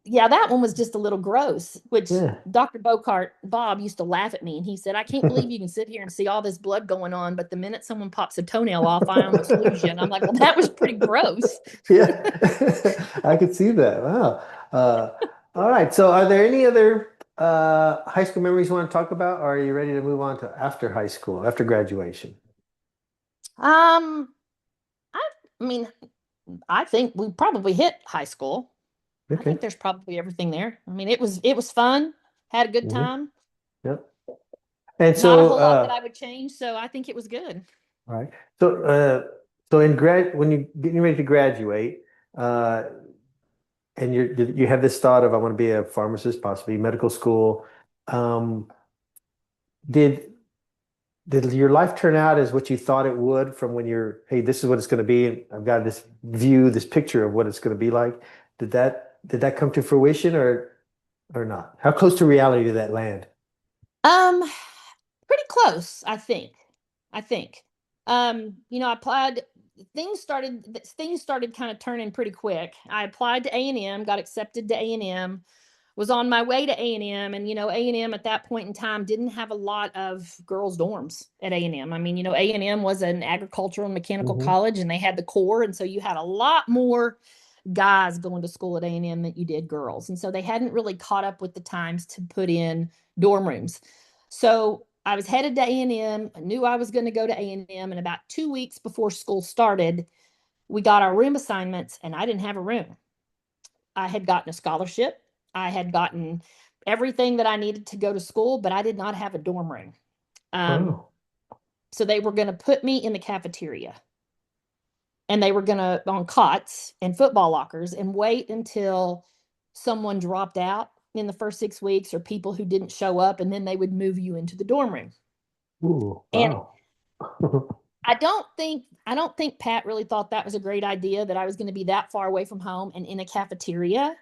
B: Yeah, that one was just a little gross, which
A: Yeah.
B: Dr. Bocart, Bob, used to laugh at me. And he said, I can't believe you can sit here and see all this blood going on, but the minute someone pops a toenail off, I almost lose you. And I'm like, well, that was pretty gross.
A: Yeah. I could see that. Wow. All right. So are there any other high school memories you want to talk about, or are you ready to move on to after high school, after graduation?
B: Um, I, I mean, I think we probably hit high school. I
A: Okay.
B: think there's probably everything there. I mean, it was fun, had a good
A: Mhm.
B: time.
A: Yep. And
B: Not a
A: so,
B: whole lot that I would change, so I think it was good.
A: all right. So, so in grad, when you getting ready to graduate, uh, and you have this thought of I want to be a pharmacist, possibly medical school. Um, did did your life turn out as what you thought it would from when hey, this is what it's going to be, and I've got this view, this picture of what it's going to be like? Did that come to fruition or not? How close to reality did that land?
B: Um, Pretty close, I think. I think. I applied. Things started kind of turning pretty quick. I applied to A&M, got accepted to A&M, was on my way to A&M, and A&M at that point in time didn't have a lot of girls' dorms at A&M. I mean, A&M was an agricultural and mechanical
A: Hmm.
B: college, and they had the core, and so you had a lot more guys going to school at A&M than you did girls. And so they hadn't really caught up with the times to put in dorm rooms. So I was headed to A&M. I knew I was going to go to A&M. And about 2 weeks before school started, we got our room assignments and I didn't have a room. I had gotten a scholarship. I had gotten everything that I needed to go to school, but I did not have a dorm room. Um,
A: Oh,
B: so they were going to put me in the cafeteria and they were going to on cots and football lockers and wait until someone dropped out in the first 6 weeks or people who didn't show up, and then they would move you into the dorm room.
A: ooh,
B: And
A: wow.
B: I don't think Pat really thought that was a great idea, that I was going to be that far away from home and in a cafeteria.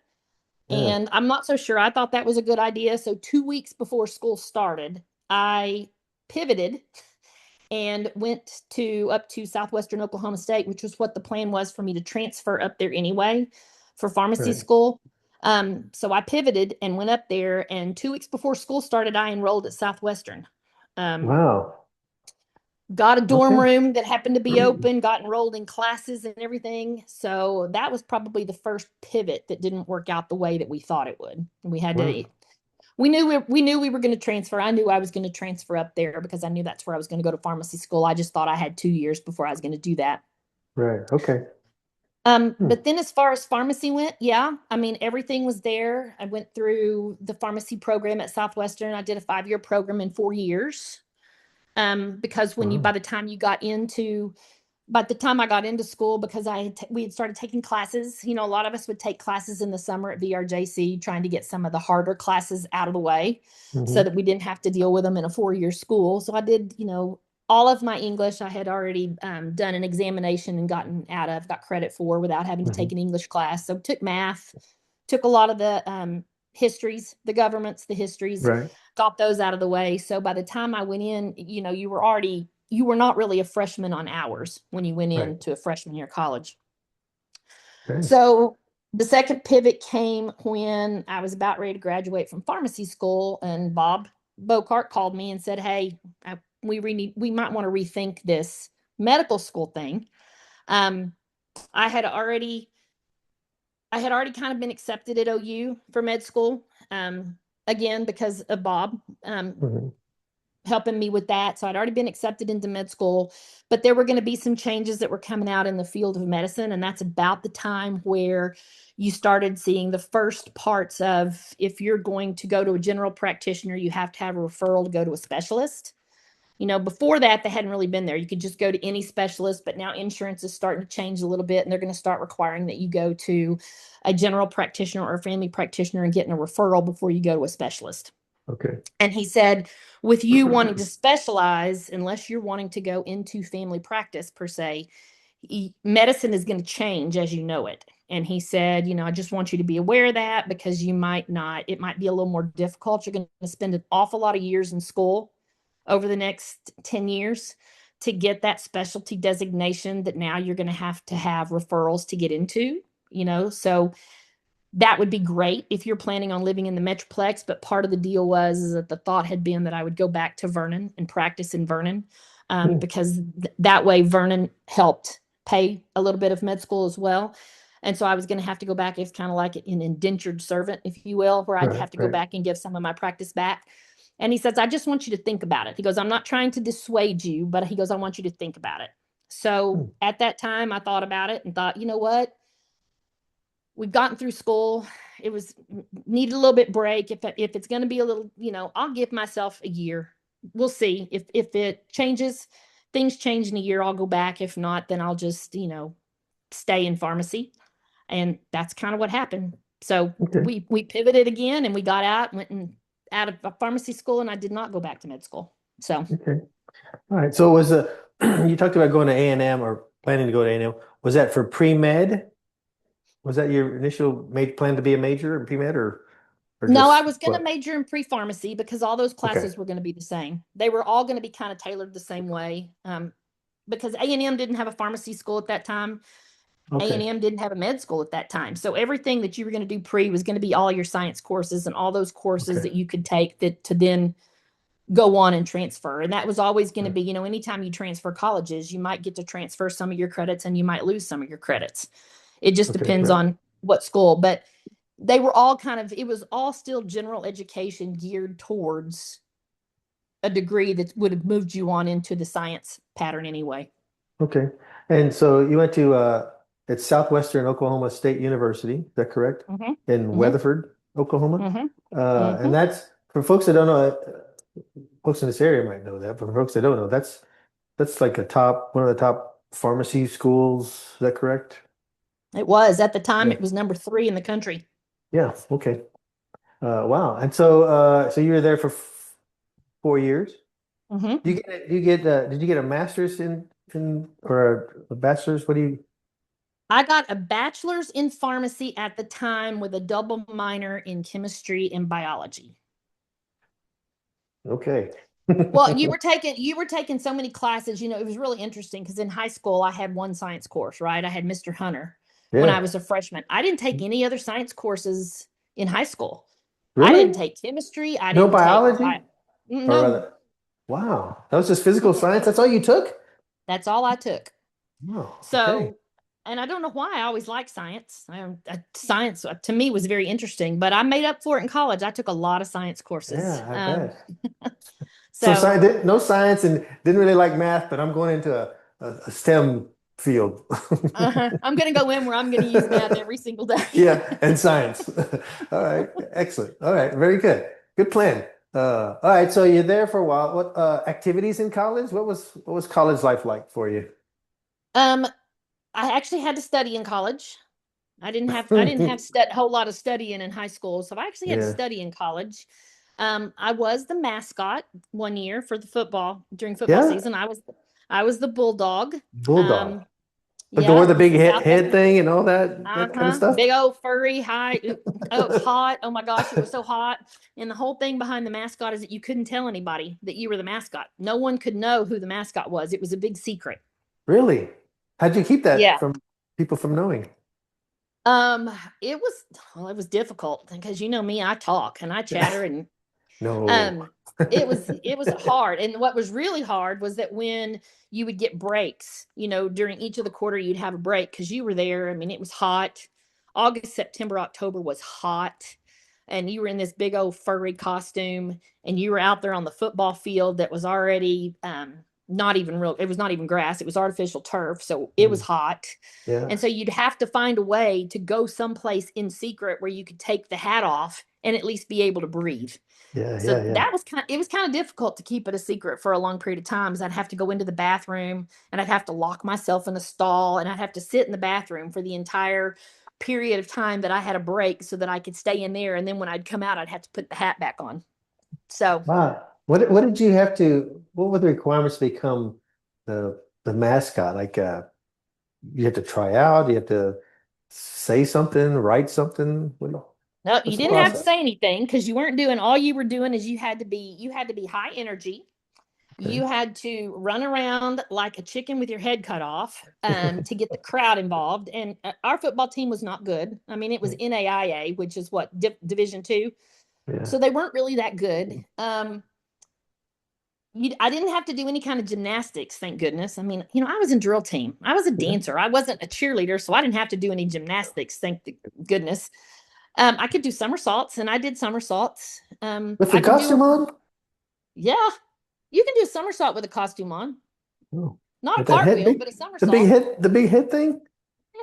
A: Yeah,
B: And I'm not so sure I thought that was a good idea. So 2 weeks before school started, I pivoted and went to up to Southwestern Oklahoma State, which was what the plan was for me to transfer up there anyway for pharmacy
A: right.
B: school. So I pivoted and went up there, and 2 weeks before school started, I enrolled at Southwestern. Um,
A: Wow.
B: got a dorm
A: Okay.
B: room that happened to be open, got enrolled in classes and everything. So that was probably the first pivot that didn't work out the way that we thought it would. We had to
A: Wow.
B: we knew we were going to transfer. I knew I was going to transfer up there because I knew that's where I was going to go to pharmacy school. I just thought I had 2 years before I was going to do that.
A: Right. Okay.
B: But
A: Hmm.
B: then as far as pharmacy went, yeah, I mean, everything was there. I went through the pharmacy program at Southwestern. I did a 5-year program in 4 years. Because by
A: Wow.
B: the time you got into by the time I got into school, because we had started taking classes. A lot of us would take classes in the summer at VRJC, trying to get some of the harder classes out of the way so
A: Hmm.
B: that we didn't have to deal with them in a 4-year school. So I did, all of my English I had already done an examination and got credit for without having to
A: Hmm.
B: take an English class. So took math, took a lot of the histories, the governments, the histories,
A: Right.
B: got those out of the way. So by the time I went in, you were not really a freshman on hours when you went
A: Right.
B: into a freshman year of college.
A: Okay.
B: So the second pivot came when I was about ready to graduate from pharmacy school, and Bob Bocart called me and said, "Hey, we might want to rethink this medical school thing." Um, I had already I had already kind of been accepted at OU for med school, again because of Bob.
A: Hmm.
B: Helping me with that. So I'd already been accepted into med school, but there were going to be some changes that were coming out in the field of medicine. And that's about the time where you started seeing the first parts of, if you're going to go to a general practitioner, you have to have a referral to go to a specialist. Before that, they hadn't really been there. You could just go to any specialist, but now insurance is starting to change a little bit, and they're going to start requiring that you go to a general practitioner or a family practitioner and getting a referral before you go to a specialist.
A: Okay.
B: And he said, with you wanting to specialize, unless you're wanting to go into family practice per se, medicine is going to change as you know it. And he said, I just want you to be aware of that, because you might not, it might be a little more difficult. You're going to spend an awful lot of years in school over the next 10 years to get that specialty designation that now you're going to have referrals to get into, so that would be great if you're planning on living in the Metroplex. But part of the deal was that the thought had been that I would go back to Vernon and practice in Vernon,
A: Hmm.
B: because that way Vernon helped pay a little bit of med school as well. And so I was going to have to go back as kind of like an indentured servant, if you will, where I'd
A: Right.
B: have to go
A: Right.
B: back and give some of my practice back. And he says, I just want you to think about it. He goes, I'm not trying to dissuade you, but he goes, I want you to think about it. So
A: Hmm.
B: at that time, I thought about it and thought, you know what? We've gotten through school. It was needed a little bit break. If it's going to be a little, I'll give myself a year. We'll see if it changes. Things change in a year, I'll go back. If not, then I'll just stay in pharmacy. And that's kind of what happened. So
A: Okay.
B: we pivoted again and we got out, went and out of a pharmacy school, and I did not go back to med school. So
A: Okay. All right. So was you talked about going to A&M or planning to go to A&M. Was that for pre-med? Was that your initial plan to be a major in pre-med or
B: no, I
A: just
B: was going to
A: what?
B: major in pre-pharmacy because all those
A: Okay.
B: classes were going to be the same. They were all going to be kind of tailored the same way. Because A&M didn't have a pharmacy school at that time.
A: Okay.
B: A&M didn't have a med school at that time. So everything that you were going to do pre was going to be all your science courses and all those courses
A: Okay.
B: that you could take that to then go on and transfer. And that was always going to be, anytime you transfer colleges, you might get to transfer some of your credits and you might lose some of your credits. It just
A: Okay.
B: depends
A: Right.
B: on what school, but they were all it was all still general education geared towards a degree that would have moved you on into the science pattern anyway.
A: Okay. And so you went to it's Southwestern Oklahoma State University, is that correct?
B: Mm-hmm.
A: In
B: Mm-hmm.
A: Weatherford, Oklahoma.
B: Mm-hmm.
A: And
B: Mm-hmm.
A: that's for folks that don't know, folks in this area might know that, but for folks that don't know, that's like one of the top pharmacy schools. Is that correct?
B: It was at the time,
A: Yeah.
B: it was number 3 in the country.
A: Yeah. Okay. Wow. And so you were there for 4 years.
B: Mm-hmm.
A: Did you get a master's in or a bachelor's? What do you?
B: I got a bachelor's in pharmacy at the time with a double minor in chemistry and biology.
A: Okay.
B: Well, you were taking so many classes, it was really interesting because in high school I had one science course, right? I had Mr. Hunter when I
A: Yeah.
B: was a freshman. I didn't take any other science courses in high school. I didn't
A: Really?
B: take chemistry. I
A: No
B: didn't take
A: biology? Or
B: no.
A: rather, wow. That was just physical science. That's all you took?
B: That's all I took.
A: Oh, okay.
B: So, and I don't know why I always liked science. Science to me was very interesting, but I made up for it in college. I took a lot of science courses.
A: Yeah, I bet. So
B: So
A: science, no science and didn't really like math, but I'm going into a STEM field.
B: I'm going to go in where I'm going to use math every single day.
A: Yeah, and science. All right, excellent. All right, very good. Good plan. All right, so you're there for a while. What activities in college? What was college life like for you?
B: um, I actually had to study in college. I didn't have a whole lot of studying in high school, so I actually had to
A: Yeah.
B: study in college. I was the mascot one year for the football during football
A: Yeah,
B: season. I was the bulldog.
A: bulldog.
B: Um,
A: But wore
B: yeah,
A: the
B: it was
A: big
B: the
A: head
B: Southwestern.
A: thing and all that kind of
B: Uh-huh.
A: stuff.
B: Big old furry, high. Oh, it was hot. Oh my gosh, it was so hot. And the whole thing behind the mascot is that you couldn't tell anybody that you were the mascot. No one could know who the mascot was. It was a big secret.
A: Really? How'd you keep that
B: Yeah.
A: from people from knowing?
B: Um, it was difficult because you know me, I talk and I chatter and
A: No.
B: um it was hard. And what was really hard was that when you would get breaks, during each of the quarter you'd have a break because you were there. I mean, it was hot. August, September, October was hot. And you were in this big old furry costume and you were out there on the football field that was already not even real, it was not even grass, it was artificial turf, so it was
A: Mm,
B: hot.
A: yeah.
B: And so you'd have to find a way to go someplace in secret where you could take the hat off and at least be able to breathe.
A: Yeah,
B: So
A: yeah, yeah.
B: it was kind of difficult to keep it a secret for a long period of time. I'd have to go into the bathroom and I'd have to lock myself in a stall and I'd have to sit in the bathroom for the entire period of time that I had a break so that I could stay in there. And then when I'd come out, I'd have to put the hat back on. So
A: Wow. What did you have to, what were the requirements to become the mascot? Like you have to try out, you have to say something, write something.
B: no, you
A: What's the
B: didn't have to
A: process?
B: say anything because all you were doing is you had to be high energy.
A: Okay.
B: You had to run around like a chicken with your head cut off to get the crowd involved. And our football team was not good. I mean, it was NAIA, which is what Division two.
A: Yeah.
B: So they weren't really that good. I didn't have to do any kind of gymnastics, thank goodness. I mean, I was in drill team. I was a
A: Yeah.
B: dancer. I wasn't a cheerleader, so I didn't have to do any gymnastics, thank goodness. I could do somersaults, and I did somersaults.
A: With the
B: I can do,
A: costume on?
B: yeah, you can do a somersault with a costume on.
A: Oh.
B: Not a
A: With that head
B: cartwheel, but a somersault.
A: the big head thing?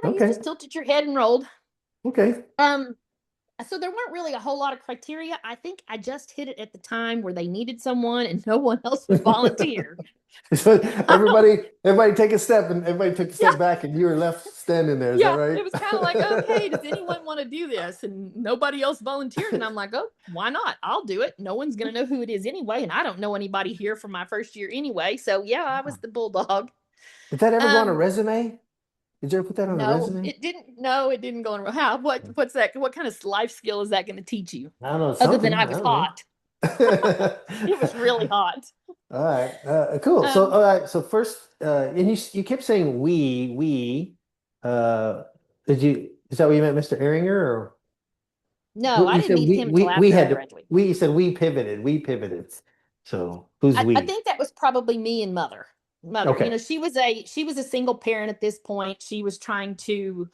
B: Yeah, you
A: Okay.
B: just tilted your head and rolled.
A: Okay.
B: Um, so there weren't really a whole lot of criteria. I think I just hit it at the time where they needed someone and no one else would volunteer.
A: So everybody take a step, and everybody took a
B: Yeah,
A: step back, and you were left standing there. Is that
B: yeah.
A: right?
B: It was kind of like, okay, does anyone want to do this? And nobody else volunteered. And I'm like, oh, why not? I'll do it. No one's going to know who it is anyway. And I don't know anybody here from my first year anyway. So yeah, I was the bulldog.
A: Did that ever go on a
B: Um,
A: resume? Did you ever put that on a
B: no,
A: resume?
B: it didn't. No, it didn't go on. How? What's that? What kind of life skill is that going to teach you?
A: I don't know,
B: Other than
A: something.
B: I
A: I
B: was
A: don't know.
B: hot. It was really hot.
A: All right, cool. So,
B: Um,
A: all right. So first, and you kept saying we. Uh, did you? Is that what you meant, Mr. Ehringer, or
B: no, I
A: you
B: didn't
A: said
B: meet him until
A: we
B: after I
A: had to
B: graduated.
A: we you said we pivoted, we pivoted. So who's
B: I
A: we?
B: think that was probably me and mother. Mother,
A: Okay.
B: she was a single parent at this point. She was trying to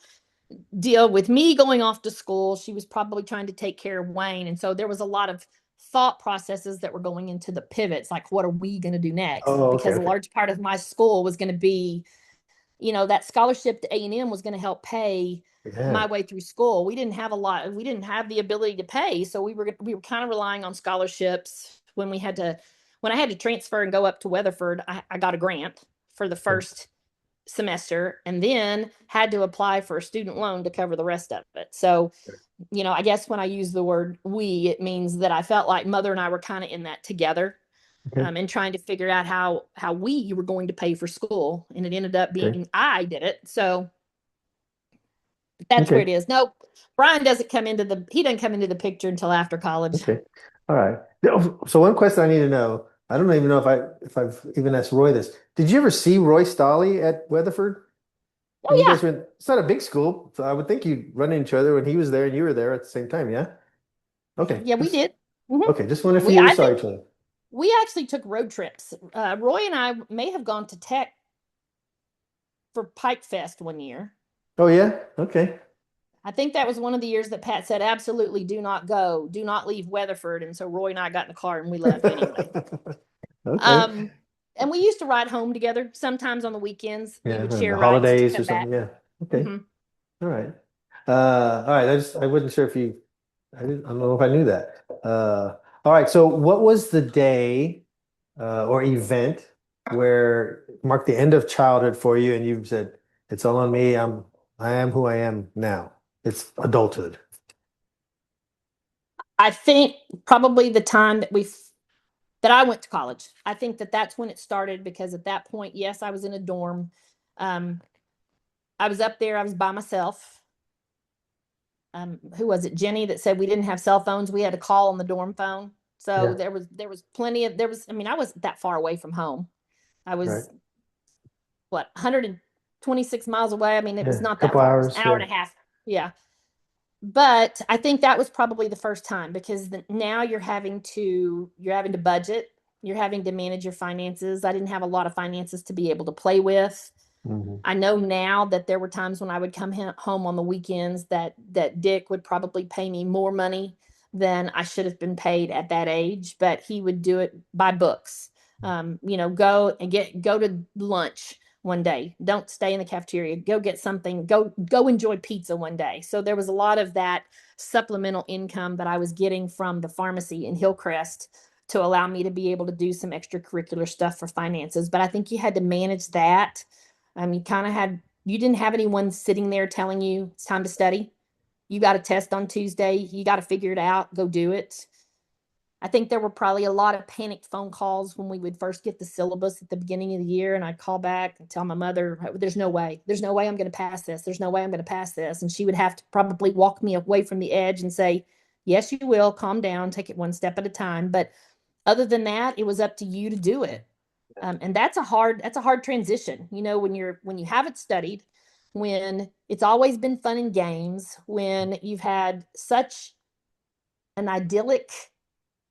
B: deal with me going off to school. She was probably trying to take care of Wayne. And so there was a lot of thought processes that were going into the pivots, like what are we going to do next?
A: Oh, okay,
B: Because a
A: okay.
B: large part of my school was going to be, that scholarship to A&M was going to help pay my
A: Yeah.
B: way through school. We didn't have a lot, we didn't have the ability to pay. So we were kind of relying on scholarships when I had to transfer and go up to Weatherford. I got a grant for the first semester and then had to apply for a student loan to cover the rest of it. So, I guess when I use the word we, it means that I felt like mother and I were kind of in that together,
A: Okay.
B: and trying to figure out how we were going to pay for school. And it ended up
A: Okay.
B: being I did it. So that's where
A: Okay.
B: it is. No, Brian doesn't come into the picture until after college.
A: Okay. All right. So one question I need to know. I don't even know if I've even asked Roy this. Did you ever see Roy Stolley at Weatherford? When you
B: Oh
A: guys went, it's not a big school, so I would think you'd run into each other when he was there and you were there at the same time, yeah? Okay.
B: yeah, we did. Mhm.
A: Just wonder if
B: we
A: you ever
B: I
A: saw
B: think
A: each other.
B: we actually took road trips. Roy and I may have gone to Tech for Pike Fest one year.
A: Oh yeah? Okay.
B: I think that was one of the years that Pat said, absolutely do not go, do not leave Weatherford. And so Roy and I got in the car and we left anyway.
A: Okay.
B: Um, and we used to ride home together. Sometimes on the weekends, we
A: Yeah,
B: would
A: and the
B: share rides to
A: holidays or
B: come
A: something.
B: back.
A: Yeah. Okay.
B: Hmm.
A: All right. All right. I wasn't sure if I don't know if I knew that. All right. So what was the day or event where marked the end of childhood for you and you said, it's all on me. I am who I am now. It's adulthood.
B: I think probably the time that I went to college. I think that that's when it started because at that point, yes, I was in a dorm. Um, I was up there. I was by myself. Who was it? Jenny that said we didn't have cell phones. We had to call on the dorm phone. So
A: Yeah.
B: there was plenty of there was. I mean, I wasn't that far away from home. I
A: Right.
B: was what 126 miles away. I mean, it
A: Yeah.
B: was
A: A
B: not that
A: couple
B: far. It was an
A: hours.
B: hour
A: Yeah.
B: and a half. Yeah. But I think that was probably the first time because now you're having to budget, you're having to manage your finances. I didn't have a lot of finances to be able to play with.
A: Hmm.
B: I know now that there were times when I would come home on the weekends that Dick would probably pay me more money than I should have been paid at that age, but he would do it by books. Go to lunch one day. Don't stay in the cafeteria. Go get something. Go enjoy pizza one day. So there was a lot of that supplemental income that I was getting from the pharmacy in Hillcrest to allow me to be able to do some extracurricular stuff for finances. But I think you had to manage that. You didn't have anyone sitting there telling you it's time to study. You got a test on Tuesday. You got to figure it out. Go do it. I think there were probably a lot of panicked phone calls when we would first get the syllabus at the beginning of the year. And I'd call back and tell my mother, there's no way. There's no way I'm going to pass this. There's no way I'm going to pass this. And she would have to probably walk me away from the edge and say, yes, you will. Calm down. Take it one step at a time. But other than that, it was up to you to do it. And that's a hard transition. When you haven't studied, when it's always been fun and games, when you've had such an idyllic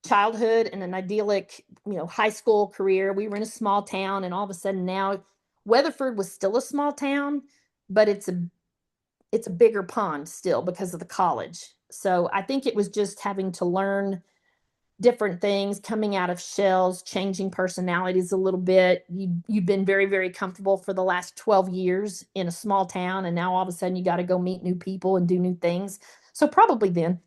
B: childhood and an idyllic, high school career. We were in a small town, and all of a sudden now, Weatherford was still a small town, but it's a bigger pond still because of the college. So I think it was just having to learn different things, coming out of shells, changing personalities a little bit. You've been very, very comfortable for the last 12 years in a small town, and now all of a sudden you got to go meet new people and do new things. So probably then.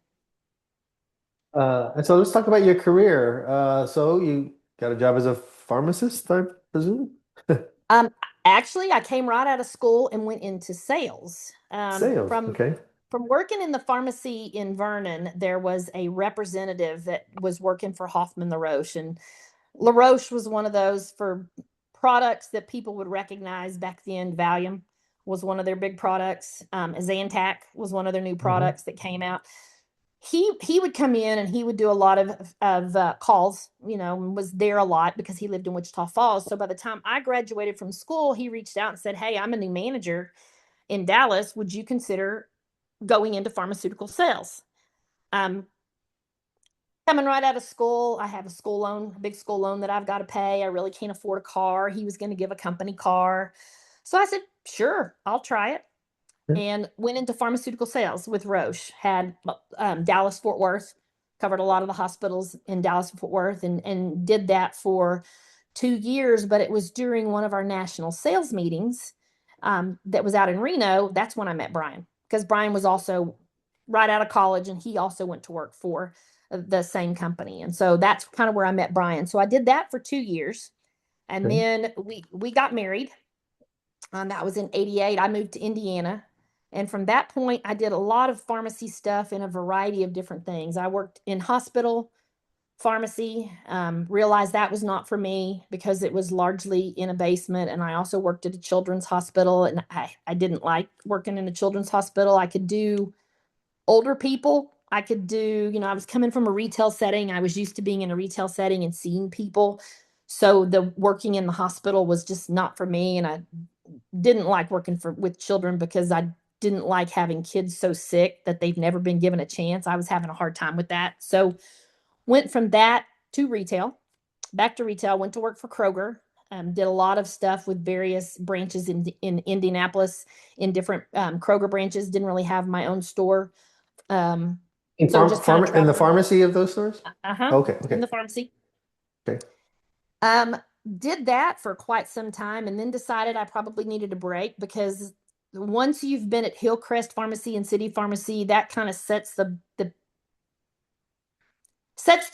A: And so let's talk about your career. So you got a job as a pharmacist, type? presume?
B: Um, Actually, I came right out of school and went into sales.
A: Sales. Okay.
B: From working in the pharmacy in Vernon, there was a representative that was working for Hoffman LaRoche, and LaRoche was one of those for products that people would recognize back then. Valium was one of their big products. Zantac was one of their new
A: Hmm.
B: products that came out. He would come in and he would do a lot of calls, and was there a lot because he lived in Wichita Falls. So by the time I graduated from school, he reached out and said, "Hey, I'm a new manager in Dallas. Would you consider going into pharmaceutical sales?" Um, Coming right out of school, I have a school loan, a big school loan that I've got to pay. I really can't afford a car. He was going to give a company car. So I said, sure, I'll try it.
A: Yeah.
B: And went into pharmaceutical sales with Roche. Had Dallas, Fort Worth, covered a lot of the hospitals in Dallas, Fort Worth, and did that for 2 years. But it was during one of our national sales meetings that was out in Reno. That's when I met Brian, because Brian was also right out of college and he also went to work for the same company. And so that's kind of where I met Brian. So I did that for 2 years. And
A: Okay.
B: then we got married. That was in 88. I moved to Indiana. And from that point, I did a lot of pharmacy stuff in a variety of different things. I worked in hospital pharmacy, realized that was not for me because it was largely in a basement. And I also worked at a children's hospital, and I didn't like working in a children's hospital. I could do older people. I could do, I was coming from a retail setting. I was used to being in a retail setting and seeing people. So the working in the hospital was just not for me. And I didn't like working with children because I didn't like having kids so sick that they've never been given a chance. I was having a hard time with that. So went from that to retail, back to retail, went to work for Kroger. Did a lot of stuff with various branches in Indianapolis, in different Kroger branches. Didn't really have my own store. Um,
A: In
B: so just kind of
A: in the
B: traveled around.
A: pharmacy of those stores?
B: Uh-huh.
A: Okay.
B: In
A: Okay.
B: the pharmacy.
A: Okay.
B: Um, did that for quite some time and then decided I probably needed a break because once you've been at Hillcrest Pharmacy and City Pharmacy, that kind of sets the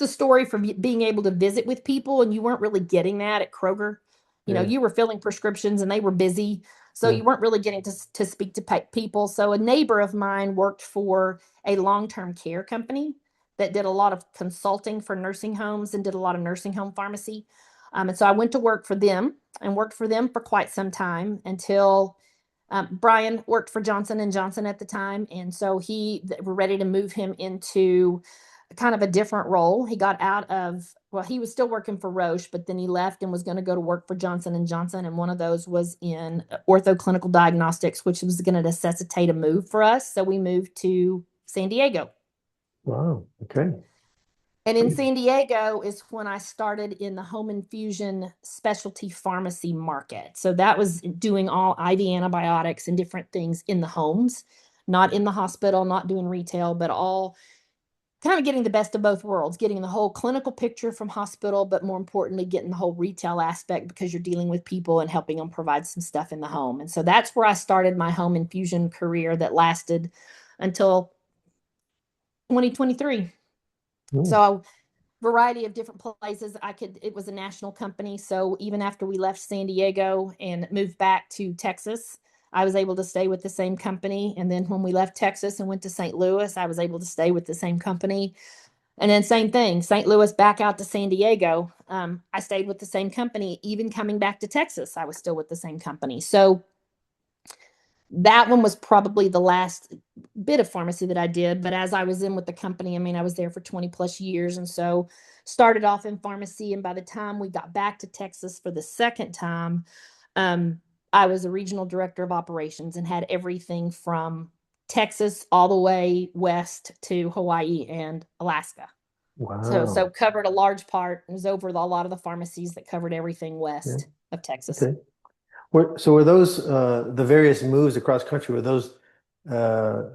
B: story for being able to visit with people, and you weren't really getting that at Kroger.
A: Yeah.
B: You were filling prescriptions and they were busy, so
A: Yeah.
B: you weren't really getting to speak to people. So a neighbor of mine worked for a long-term care company that did a lot of consulting for nursing homes and did a lot of nursing home pharmacy. And so I went to work for them and worked for them for quite some time until Brian worked for Johnson and Johnson at the time, and so we're ready to move him into kind of a different role. He got out of, well, he was still working for Roche, but then he left and was going to go to work for Johnson and Johnson, and one of those was in ortho clinical diagnostics, which was going to necessitate a move for us. So we moved to San Diego.
A: Wow. Okay.
B: And in San Diego is when I started in the home infusion specialty pharmacy market. So that was doing all IV antibiotics and different things in the homes, not in the hospital, not doing retail, but all kind of getting the best of both worlds, getting the whole clinical picture from hospital, but more importantly, getting the whole retail aspect because you're dealing with people and helping them provide some stuff in the home. And so that's where I started my home infusion career that lasted until 2023.
A: Mm.
B: So variety of different places it was a national company. So even after we left San Diego and moved back to Texas, I was able to stay with the same company. And then when we left Texas and went to St. Louis, I was able to stay with the same company. And then same thing, St. Louis back out to San Diego. I stayed with the same company. Even coming back to Texas, I was still with the same company. So that one was probably the last bit of pharmacy that I did. But as I was in with the company, I mean, I was there for 20 plus years. And so started off in pharmacy. And by the time we got back to Texas for the second time, um, I was a regional director of operations and had everything from Texas all the way west to Hawaii and Alaska. So
A: Wow.
B: covered a large part, was over a lot of the pharmacies that covered everything
A: Yeah.
B: west of Texas.
A: Okay. Were those the various moves across country, were those uh,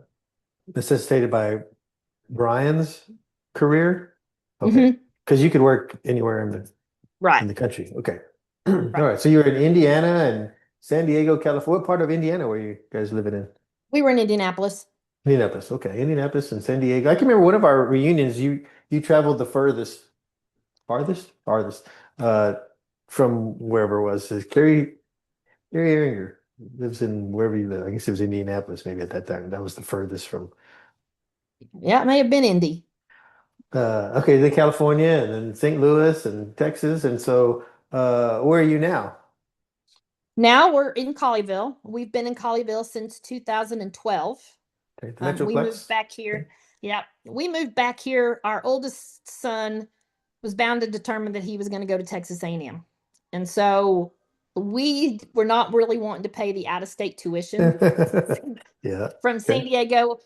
A: necessitated by Brian's career? Okay.
B: Hmm.
A: Because you could work anywhere
B: Right,
A: in the country. Okay. All
B: right.
A: right. So you were in Indiana and San Diego, California. What part of Indiana were you guys living in?
B: We were in Indianapolis.
A: Indianapolis. Okay. Indianapolis and San Diego. I can remember one of our reunions, you traveled the farthest, uh, from wherever it was. Is Kari Ehringer lives in wherever you live. I guess it was Indianapolis maybe at that time. That was the furthest from.
B: Yeah, it may have been Indy.
A: Okay, then California and then St. Louis and Texas. And so, where are you now?
B: Now we're in Colleyville. We've been in Colleyville since 2012.
A: Okay, the
B: We moved
A: Metroplex.
B: back
A: Okay.
B: here. Yeah, we moved back here. Our oldest son was bound to determine that he was going to go to Texas A&M. And so we were not really wanting to pay the out-of-state tuition
A: Yeah.
B: from San
A: Okay.
B: Diego.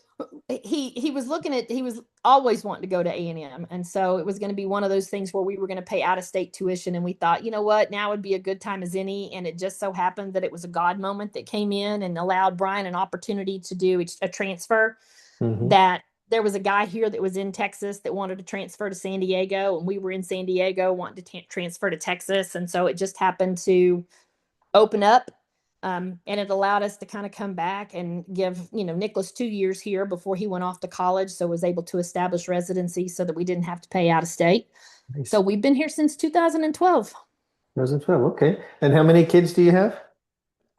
B: He was always wanting to go to A&M. And so it was going to be one of those things where we were going to pay out-of-state tuition. And we thought, you know what, now would be a good time as any. And it just so happened that it was a God moment that came in and allowed Brian an opportunity to do a transfer.
A: Hmm.
B: That there was a guy here that was in Texas that wanted to transfer to San Diego, and we were in San Diego wanting to transfer to Texas. And so it just happened to open up. And it allowed us to kind of come back and give, Nicholas 2 years here before he went off to college. So was able to establish residency so that we didn't have to pay out of state. So
A: Nice.
B: we've been here since 2012.
A: 2012. Okay. And how many kids do you have?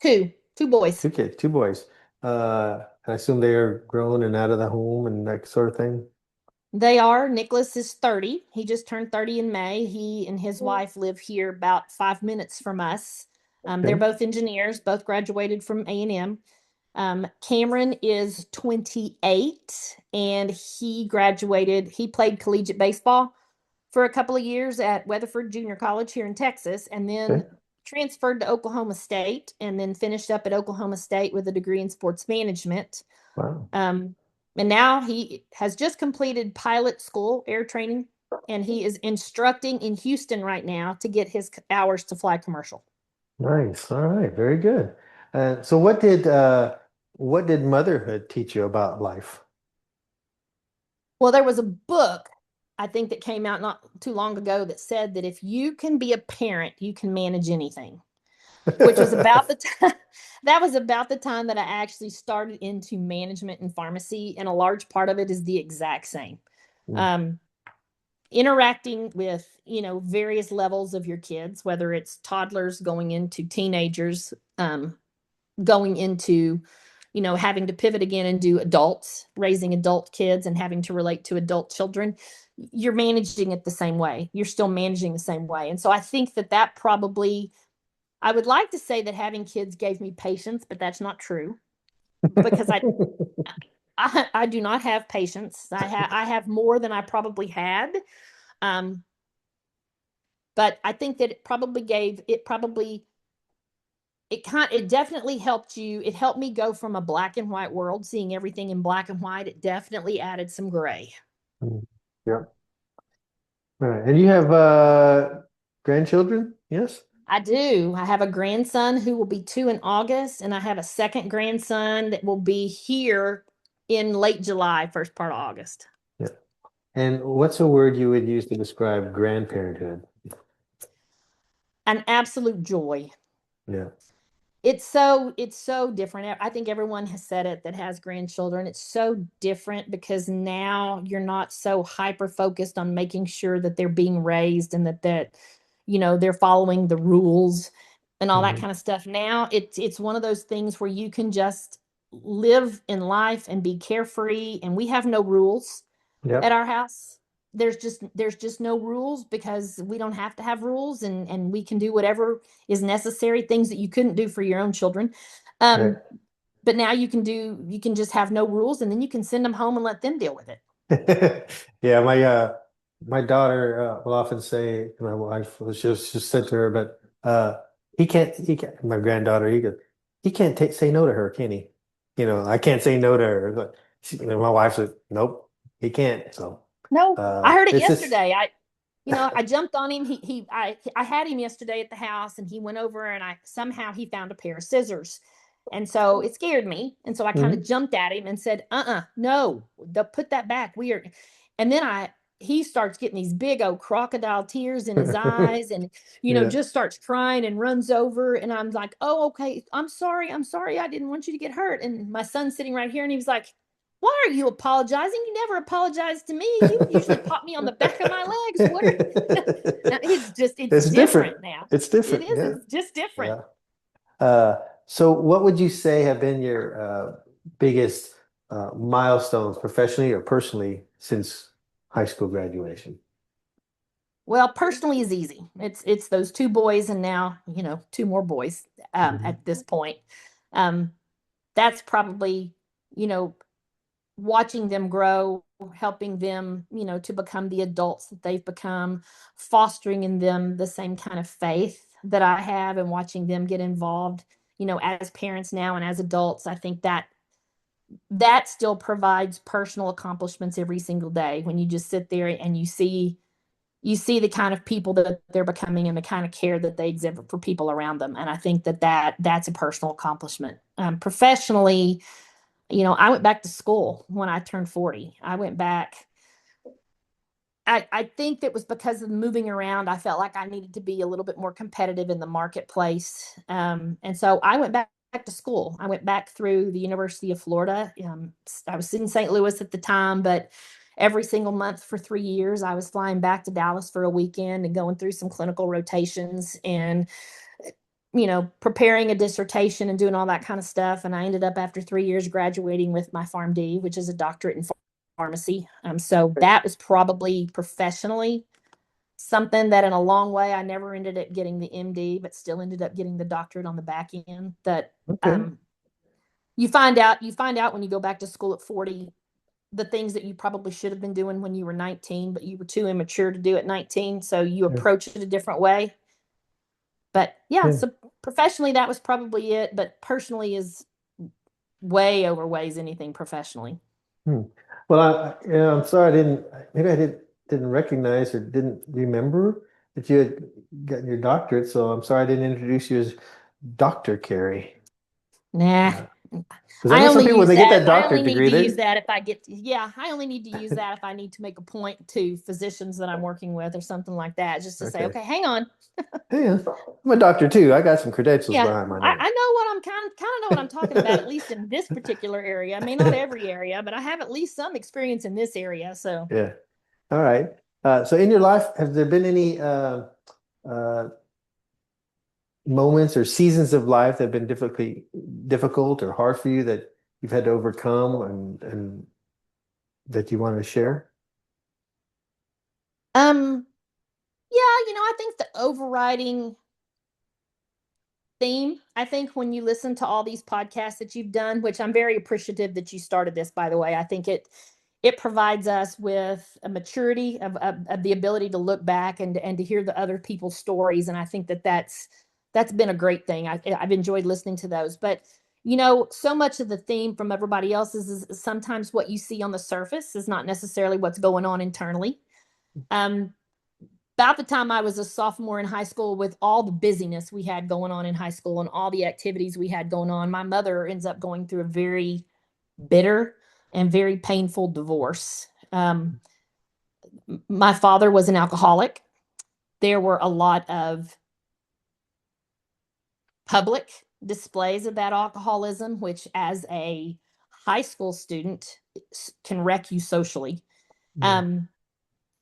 B: Two boys.
A: Two kids, two boys. I assume they are grown and out of the home and that sort of thing.
B: They are. Nicholas is 30. He just turned 30 in May. He and his wife live here about 5 minutes from us. They're
A: Okay.
B: both engineers, both graduated from A&M. Cameron is 28 and he played collegiate baseball for a couple of years at Weatherford Junior College here in Texas, and then
A: Okay.
B: transferred to Oklahoma State and then finished up at Oklahoma State with a degree in sports management.
A: Wow.
B: Um, and now he has just completed pilot school, air training, and he is instructing in Houston right now to get his hours to fly commercial.
A: Nice. All right. Very good. So what did motherhood teach you about life?
B: Well, there was a book I think that came out not too long ago that said that if you can be a parent, you can manage anything, which was about the time that was about the time that I actually started into management and pharmacy, and a large part of it is the exact same.
A: Mm.
B: Um, Interacting with, various levels of your kids, whether it's toddlers going into teenagers, going into, having to pivot again and do adults, raising adult kids and having to relate to adult children. You're managing it the same way. You're still managing the same way. And so I think that probably, I would like to say that having kids gave me patience, but that's not true because I do not have patience. I have more than I probably had. Um, but I think that it definitely helped you. It helped me go from a black and white world, seeing everything in black and white. It definitely added some gray.
A: Mm. Yeah. All right. And you have grandchildren? Yes?
B: I do. I have a grandson who will be 2 in August, and I have a second grandson that will be here in late July, first part of August.
A: Yeah. And what's a word you would use to describe grandparenthood?
B: An absolute joy.
A: Yeah.
B: It's so different. I think everyone has said it that has grandchildren. It's so different because now you're not so hyper focused on making sure that they're being raised and that they're following the rules and all that
A: Hmm.
B: kind of stuff. Now it's one of those things where you can just live in life and be carefree, and we have no rules at
A: Yep.
B: our house. There's just no rules because we don't have to have rules, and we can do whatever is necessary, things that you couldn't do for your own children.
A: Right.
B: um but now you can just have no rules, and then you can send them home and let them deal with it.
A: Yeah, my daughter will often say, my wife was just said to her, but he can't my granddaughter, he can't say no to her, can he? I can't say no to her. But my wife said, nope, he can't. So
B: No, I heard it
A: it's just
B: yesterday. I jumped on him. I had him yesterday at the house, and he went over, and I somehow he found a pair of scissors. And so it scared me. And so I kind of
A: Mhm.
B: jumped at him and said, no, put that back. And then he starts getting these big old crocodile tears in his eyes, and,
A: Yeah.
B: just starts crying and runs over. And I'm like, oh, okay. I'm sorry. I didn't want you to get hurt. And my son's sitting right here, and he was like, Why are you apologizing? You never apologize to me. You usually pop me on the back of my legs. What are now, it's
A: It's different.
B: different now.
A: It's
B: It
A: different.
B: is.
A: Yeah.
B: It's just different.
A: Yeah. So what would you say have been your biggest milestones professionally or personally since high school graduation?
B: Well, personally is easy. It's those two boys and now, two more boys
A: Hmm.
B: at this point. Um, that's probably, you know, watching them grow, helping them, to become the adults that they've become, fostering in them the same kind of faith that I have and watching them get involved, as parents now and as adults. I think that still provides personal accomplishments every single day when you just sit there and you see the kind of people that they're becoming and the kind of care that they exhibit for people around them. And I think that's a personal accomplishment. Professionally, I went back to school when I turned 40. I went back. I think that was because of moving around. I felt like I needed to be a little bit more competitive in the marketplace. And so I went back to school. I went back through the University of Florida. I was in St. Louis at the time, but every single month for 3 years, I was flying back to Dallas for a weekend and going through some clinical rotations and preparing a dissertation and doing all that kind of stuff. And I ended up after 3 years graduating with my PharmD, which is a doctorate in pharmacy. So that was probably professionally something that in a long way, I never ended up getting the MD, but still ended up getting the doctorate on the back end. That
A: Okay.
B: um, you find out when you go back to school at 40, the things that you probably should have been doing when you were 19, but you were too immature to do at 19. So you
A: Yeah.
B: approach it a different way. But yeah,
A: Yeah.
B: so professionally, that was probably it. But personally is way overweighs anything professionally.
A: Hmm. Well, I'm sorry maybe I didn't recognize or didn't remember that you had gotten your doctorate. So I'm sorry I didn't introduce you as Dr. Kari.
B: Nah,
A: Because I know some people, when they get that
B: I only
A: doctorate
B: need
A: degree,
B: to use
A: they,
B: that if I get yeah, I only need to use that if I need to make a point to physicians that I'm working with or something like that, just to say,
A: okay.
B: okay, hang on.
A: Hey, I'm a doctor too. I got some credentials
B: Yeah,
A: behind my
B: I
A: name.
B: know what I'm kind of know what I'm talking about, at least in this particular area. I may not every area, but I have at least some experience in this area. So
A: Yeah. All right. So in your life, have there been any uh, moments or seasons of life that have been difficult or hard for you that you've had to overcome and that you want to share?
B: um yeah, I think the overriding theme. I think when you listen to all these podcasts that you've done, which I'm very appreciative that you started this, by the way, I think it provides us with a maturity of the ability to look back and to hear the other people's stories. And I think that's been a great thing. I've enjoyed listening to those. But so much of the theme from everybody else is sometimes what you see on the surface is not necessarily what's going on internally. Um, about the time I was a sophomore in high school, with all the busyness we had going on in high school and all the activities we had going on, my mother ends up going through a very bitter and very painful divorce. My father was an alcoholic. There were a lot of public displays of that alcoholism, which as a high school student can wreck you socially.
A: Yeah.
B: Um,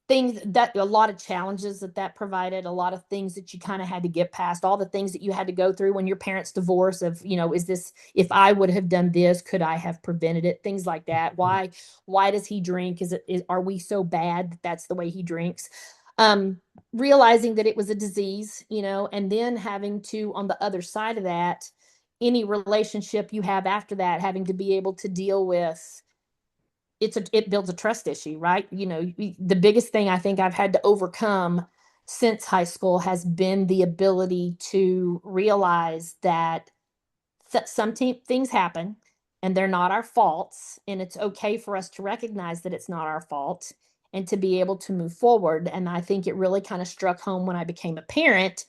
B: things that a lot of challenges that provided, a lot of things that you kind of had to get past, all the things that you had to go through when your parents divorce of, is this, if I would have done this, could I have prevented it, things like that. Why does he drink? Are we so bad that that's the way he drinks? um Realizing that it was a disease, and then having to, on the other side of that, any relationship you have after that, having to be able to deal with, it builds a trust issue, right? The biggest thing I think I've had to overcome since high school has been the ability to realize that things happen and they're not our faults, and it's okay for us to recognize that it's not our fault and to be able to move forward. And I think it really kind of struck home when I became a parent,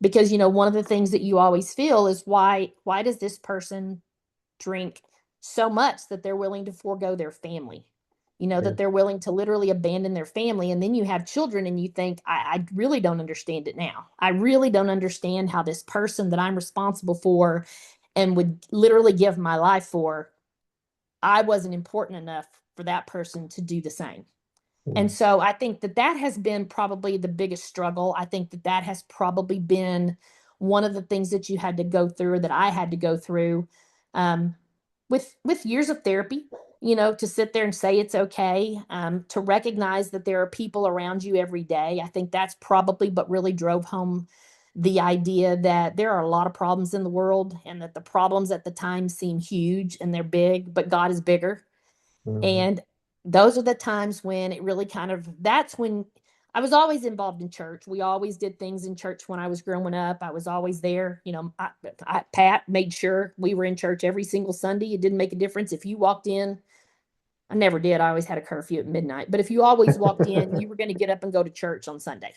B: because one of the things that you always feel is, why does this person drink so much that they're willing to forego their family,
A: Yeah.
B: that they're willing to literally abandon their family. And then you have children and you think, I really don't understand it now. I really don't understand how this person that I'm responsible for and would literally give my life for I wasn't important enough for that person to do the same. And
A: Mm,
B: so I think that that has been probably the biggest struggle. I think that that has probably been one of the things that you had to go through, or that I had to go through, um, with years of therapy. To sit there and say it's okay, to recognize that there are people around you every day. I think that's probably what really drove home the idea that there are a lot of problems in the world, and that the problems at the time seem huge and they're big, but God is bigger.
A: mhm.
B: And those are the times when it really kind of, that's when I was always involved in church. We always did things in church when I was growing up. I was always there. Pat made sure we were in church every single Sunday. It didn't make a difference if you walked in. I never did. I always had a curfew at midnight. But if you always walked in, you were going to get up and go to church on Sunday.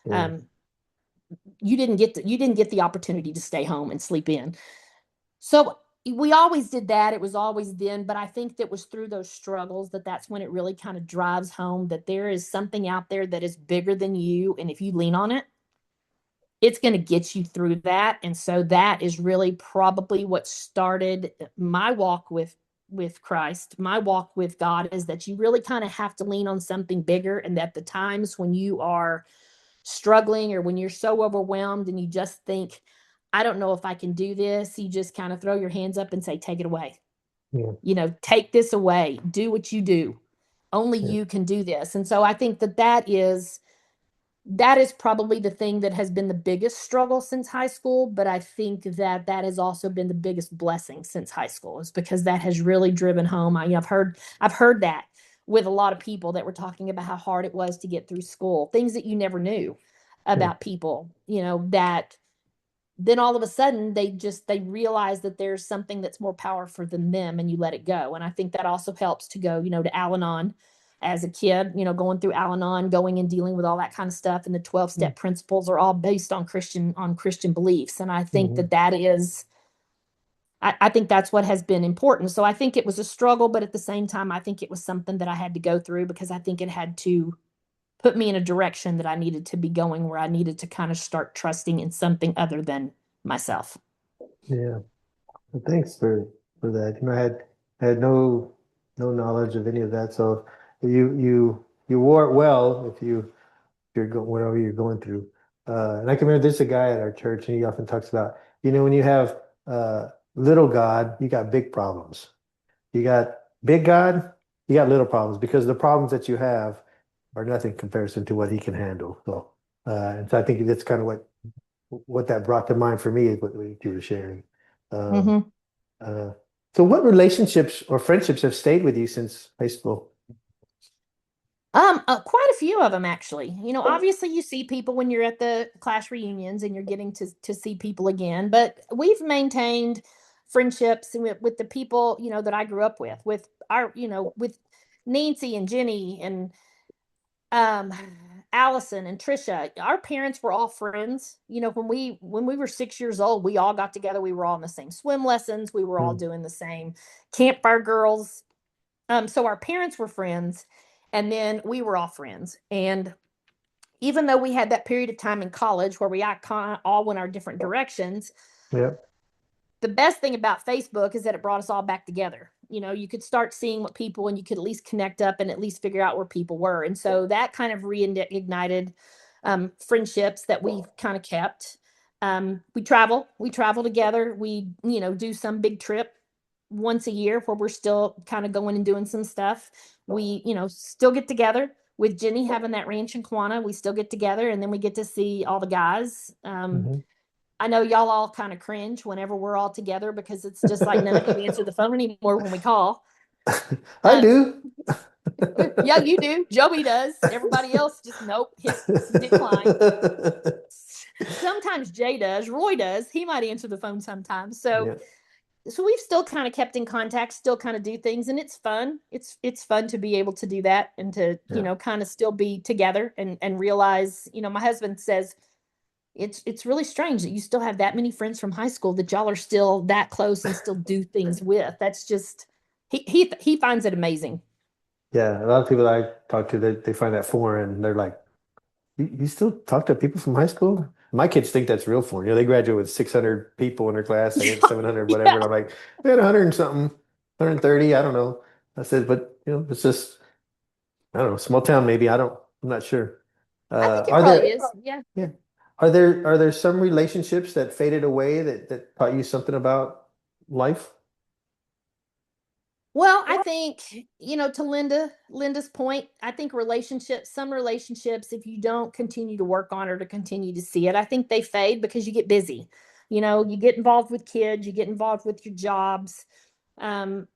A: Yeah,
B: Um, you didn't get the opportunity to stay home and sleep in. So we always did that. It was always then, but I think that was through those struggles that that's when it really kind of drives home that there is something out there that is bigger than you, and if you lean on it, it's going to get you through that. And so that is really probably what started my walk with Christ, my walk with God, is that you really kind of have to lean on something bigger, and that the times when you are struggling, or when you're so overwhelmed and you just think, I don't know if I can do this, you just kind of throw your hands up and say, take it away.
A: yeah,
B: Take this away. Do what you do. Only
A: yeah,
B: you can do this. And so I think that that is probably the thing that has been the biggest struggle since high school. But I think that that has also been the biggest blessing since high school, is because that has really driven home. I've heard that with a lot of people that were talking about how hard it was to get through school, things that you never knew
A: yeah,
B: about people, that then all of a sudden they realize that there's something that's more powerful than them, and you let it go. And I think that also helps to go, to Al-Anon as a kid, going through Al-Anon, going and dealing with all that kind of stuff. And the 12
A: mm,
B: step principles are all based on Christian beliefs. And I think
A: mhm.
B: that that is, I think that's what has been important. So I think it was a struggle, but at the same time, I think it was something that I had to go through, because I think it had to put me in a direction that I needed to be going, where I needed to kind of start trusting in something other than myself.
A: Yeah. Well, thanks for that. I had no knowledge of any of that. So you wore it well if you're going whatever you're going through. And I can remember there's a guy at our church, and he often talks about, when you have little God, you got big problems. You got big God, you got little problems, because the problems that you have are nothing in comparison to what he can handle. And so I think that's kind of what that brought to mind for me, is what you were sharing. Um,
B: Mm-hmm.
A: uh, so what relationships or friendships have stayed with you since high school?
B: Quite a few of them actually. Obviously you see people when you're at the class reunions and you're getting to see people again, but we've maintained friendships with the people, that I grew up with Nancy and Jenny and um Allison and Trisha. Our parents were all friends. When we were 6 years old, we all got together. We were all in the same swim lessons. We were all
A: Hmm.
B: doing the same campfire girls. So our parents were friends, and then we were all friends. And even though we had that period of time in college where we all went our different directions,
A: Yep.
B: the best thing about Facebook is that it brought us all back together. You could start seeing what people, and you could at least connect up and at least figure out where people were. And so that kind of reignited friendships that we kind of kept. We travel together. We, do some big trip once a year where we're still kind of going and doing some stuff. We, still get together with Jenny having that ranch in Quanah. We still get together, and then we get to see all the guys.
A: Hmm.
B: I know y'all all kind of cringe whenever we're all together, because it's just like none of you answer the phone anymore when we call.
A: I
B: Um,
A: do.
B: yeah, you do. Joey does. Everybody else just nope, hit decline. Sometimes Jay does. Roy does. He might answer the phone sometimes. So
A: Yeah,
B: so we've still kind of kept in contact, still kind of do things, and it's fun. It's fun to be able to do that, and to,
A: yeah.
B: kind of still be together, and realize, my husband says it's really strange that you still have that many friends from high school that y'all are still that close and still do things with. That's just he finds it amazing.
A: Yeah, a lot of people I talk to, they find that foreign. They're like, you still talk to people from high school? My kids think that's real foreign. They graduate with 600 people in their class, I think 700, whatever.
B: Yeah.
A: And I'm like, we had 100 and something. 130, I don't know. I said, but it's just, I don't know, small town maybe. I'm not sure.
B: I think it
A: Are
B: probably
A: there,
B: is. Yeah.
A: yeah, are there some relationships that faded away that taught you something about life?
B: Well, I think, to Linda's point, I think some relationships, if you don't continue to work on or to continue to see it, I think they fade because you get busy. You get involved with kids, you get involved with your jobs. Um,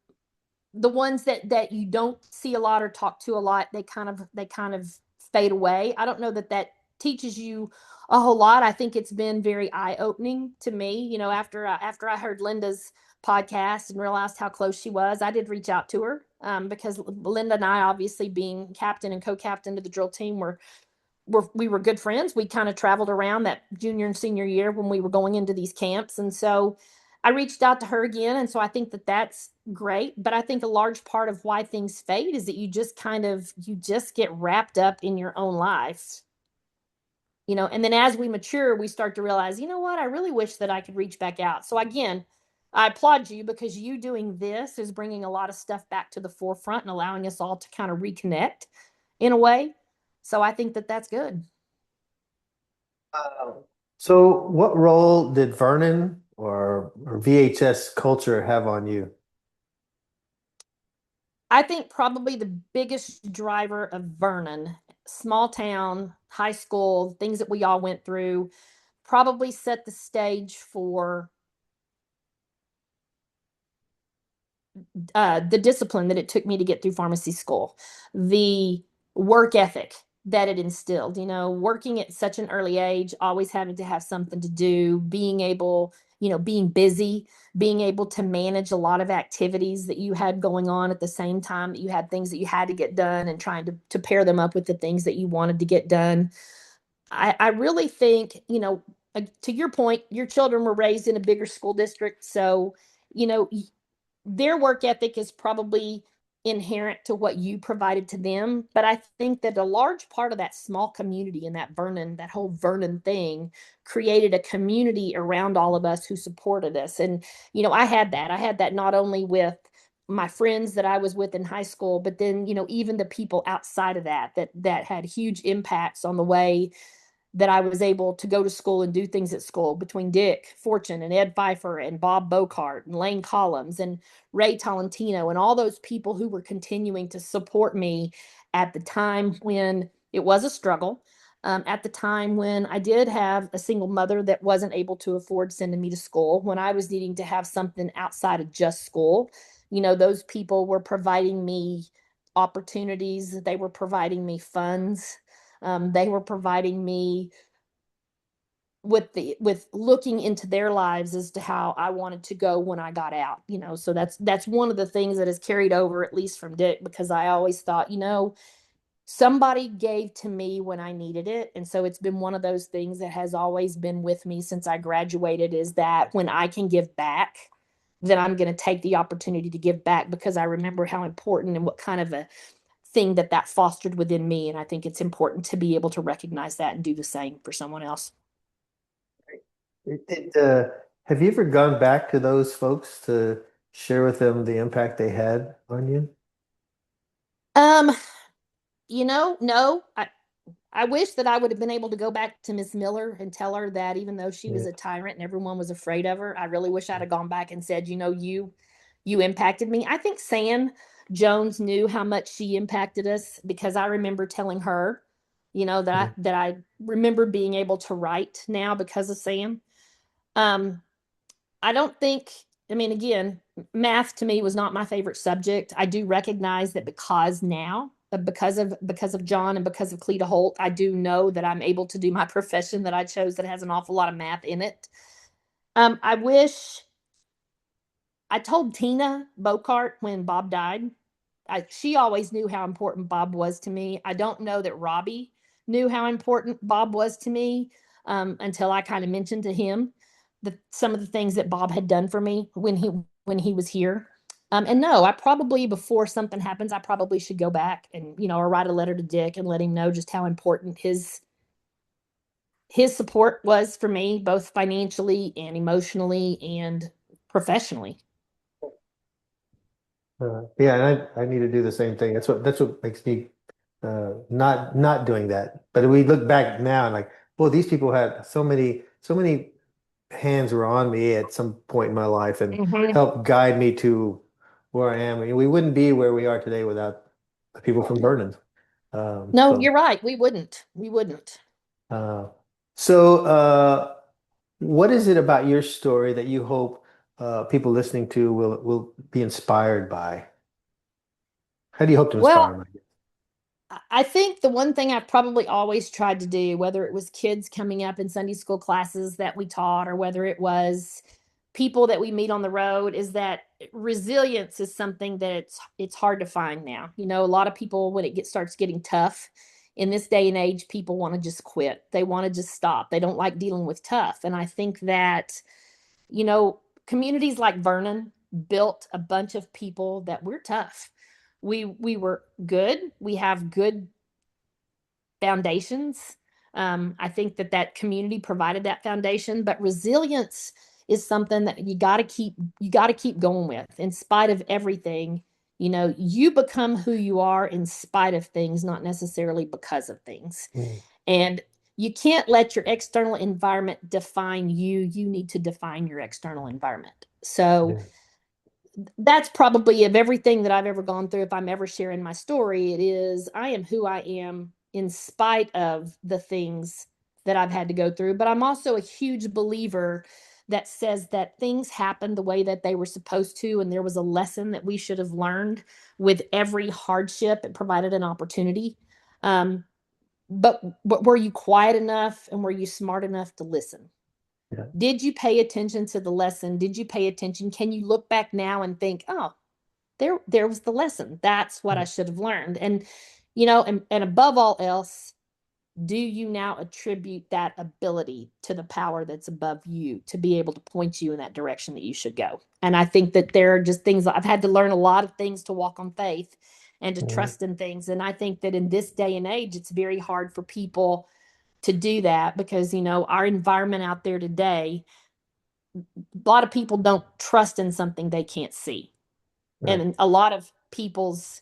B: the ones that you don't see a lot or talk to a lot, they kind of fade away. I don't know that teaches you a whole lot. I think it's been very eye-opening to me. After I heard Linda's podcast and realized how close she was, I did reach out to her, because Linda and I, obviously being captain and co-captain of the drill team, we were good friends. We kind of traveled around that junior and senior year when we were going into these camps. And so I reached out to her again. And so I think that that's great. But I think a large part of why things fade is that you just get wrapped up in your own life. And then as we mature, we start to realize, you know what, I really wish that I could reach back out. So again, I applaud you because you doing this is bringing a lot of stuff back to the forefront and allowing us all to kind of reconnect in a way. So I think that that's good.
A: So, what role did Vernon or VHS culture have on you?
B: I think probably the biggest driver of Vernon, small town, high school, things that we all went through, probably set the stage for the discipline that it took me to get through pharmacy school, the work ethic that it instilled, working at such an early age, always having to have something to do, being able, being busy, being able to manage a lot of activities that you had going on at the same time that you had things that you had to get done and trying to pair them up with the things that you wanted to get done. I really think, to your point, your children were raised in a bigger school district. So, you know, their work ethic is probably inherent to what you provided to them. But I think that a large part of that small community and that whole Vernon thing created a community around all of us who supported us. And, I had that. I had that not only with my friends that I was with in high school, but then, even the people outside of that had huge impacts on the way that I was able to go to school and do things at school, between Dick Fortune and Ed Pfeiffer and Bob Bocart and Lane Collins and Ray Tolentino and all those people who were continuing to support me at the time when it was a struggle. At the time when I did have a single mother that wasn't able to afford sending me to school, when I was needing to have something outside of just school, those people were providing me opportunities, they were providing me funds, they were providing me with looking into their lives as to how I wanted to go when I got out. So that's one of the things that has carried over, at least from Dick, because I always thought, somebody gave to me when I needed it. And so it's been one of those things that has always been with me since I graduated, is that when I can give back, then I'm going to take the opportunity to give back, because I remember how important and what kind of a thing that fostered within me. And I think it's important to be able to recognize that and do the same for someone else.
A: Have you ever gone back to those folks to share with them the impact they had on you?
B: Um, no, I wish that I would have been able to go back to Miss Miller and tell her that, even though she was
A: Yeah.
B: a tyrant and everyone was afraid of her, I really wish I'd have gone back and said, you impacted me. I think Sam Jones knew how much she impacted us, because I remember telling her,
A: Yeah.
B: that I remember being able to write now because of Sam. Um, I don't think, I mean, again, math to me was not my favorite subject. I do recognize that because of John and because of Cleta Holt, I do know that I'm able to do my profession that I chose that has an awful lot of math in it. I wish I told Tina Bocart when Bob died. She always knew how important Bob was to me. I don't know that Robbie knew how important Bob was to me, until I kind of mentioned to him some of the things that Bob had done for me when he was here. And no, I probably, before something happens, I probably should go back and, or write a letter to Dick and let him know just how important his support was for me, both financially and emotionally and professionally.
A: Yeah, and I need to do the same thing. That's what makes me not doing that. But we look back now and like, well, these people had so many hands were on me at some point in my life and
B: Mhm.
A: helped guide me to where I am. I mean, we wouldn't be where we are today without the people from Vernon.
B: No,
A: So,
B: you're right. We wouldn't. We wouldn't.
A: uh, so, what is it about your story that you hope people listening to will be inspired by? How do you hope to inspire
B: Well,
A: them?
B: I think the one thing I've probably always tried to do, whether it was kids coming up in Sunday school classes that we taught, or whether it was people that we meet on the road, is that resilience is something that it's hard to find now. A lot of people, when starts getting tough in this day and age, people want to just quit. They want to just stop. They don't like dealing with tough. And I think that, communities like Vernon built a bunch of people that we're tough. We were good. We have good foundations. I think that community provided that foundation, but resilience is something that you got to keep going with in spite of everything. You become who you are in spite of things, not necessarily because of things.
A: Mm,
B: And you can't let your external environment define you. You need to define your external environment. So
A: yeah.
B: that's probably, of everything that I've ever gone through, if I'm ever sharing my story, it is I am who I am in spite of the things that I've had to go through. But I'm also a huge believer that says that things happen the way that they were supposed to, and there was a lesson that we should have learned with every hardship. It provided an opportunity. Um, but were you quiet enough and were you smart enough to listen?
A: Yeah.
B: Did you pay attention to the lesson? Did you pay attention? Can you look back now and think, oh, there was the lesson. That's what I should have learned. And above all else, do you now attribute that ability to the power that's above you to be able to point you in that direction that you should go? And I think that there are just things I've had to learn, a lot of things to walk on faith and to
A: Mhm.
B: trust in things. And I think that in this day and age, it's very hard for people to do that because, our environment out there today, a lot of people don't trust in something they can't see.
A: Right.
B: And a lot of people's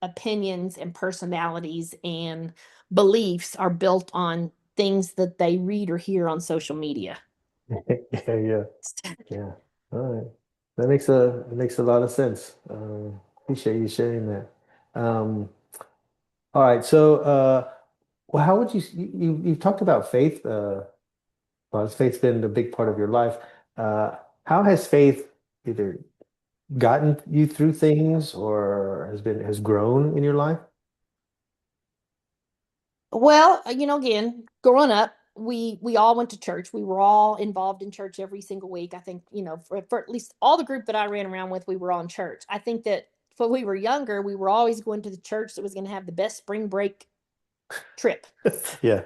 B: opinions and personalities and beliefs are built on things that they read or hear on social media.
A: Yeah, yeah, yeah. All right. That makes a lot of sense. Appreciate you sharing that. Um, all right. So, well, how would you've talked about faith? Well, has faith been a big part of your life? How has faith either gotten you through things or has grown in your life?
B: Well, again, growing up, we all went to church. We were all involved in church every single week. I think, for at least all the group that I ran around with, we were all in church. I think that when we were younger, we were always going to the church that was going to have the best spring break trip.
A: Yeah,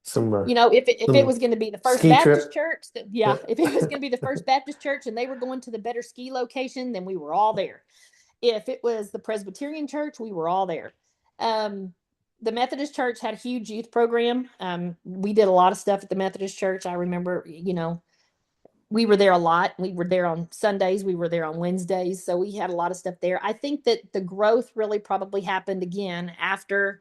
A: some
B: If it
A: some
B: was going to be the First
A: ski
B: Baptist
A: trip.
B: church,
A: Yeah.
B: yeah, if it was going to be the First Baptist church and they were going to the better ski location, then we were all there. If it was the Presbyterian church, we were all there. Um, the Methodist church had a huge youth program. We did a lot of stuff at the Methodist church. I remember, we were there a lot. We were there on Sundays. We were there on Wednesdays. So we had a lot of stuff there. I think that the growth really probably happened again after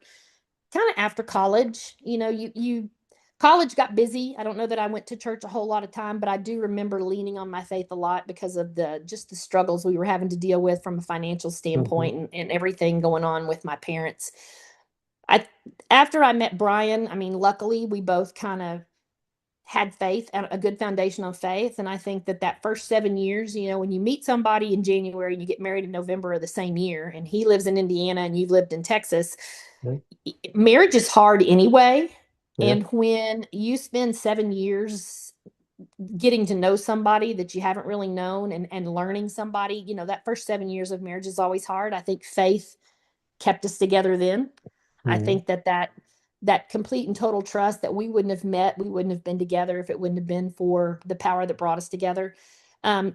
B: college. You college got busy. I don't know that I went to church a whole lot of time, but I do remember leaning on my faith a lot because of the struggles we were having to deal with from a financial
A: Hmm.
B: standpoint, and everything going on with my parents. I After I met Brian, I mean, luckily we both kind of had faith and a good foundation on faith. And I think that first 7 years, when you meet somebody in January and you get married in November of the same year, and he lives in Indiana and you've lived in Texas,
A: Yeah.
B: marriage is hard anyway.
A: Yeah.
B: And when you spend 7 years getting to know somebody that you haven't really known, and learning somebody, that first 7 years of marriage is always hard. I think faith kept us together then. I
A: Hmm.
B: think that complete and total trust, that we wouldn't have met, we wouldn't have been together if it wouldn't have been for the power that brought us together.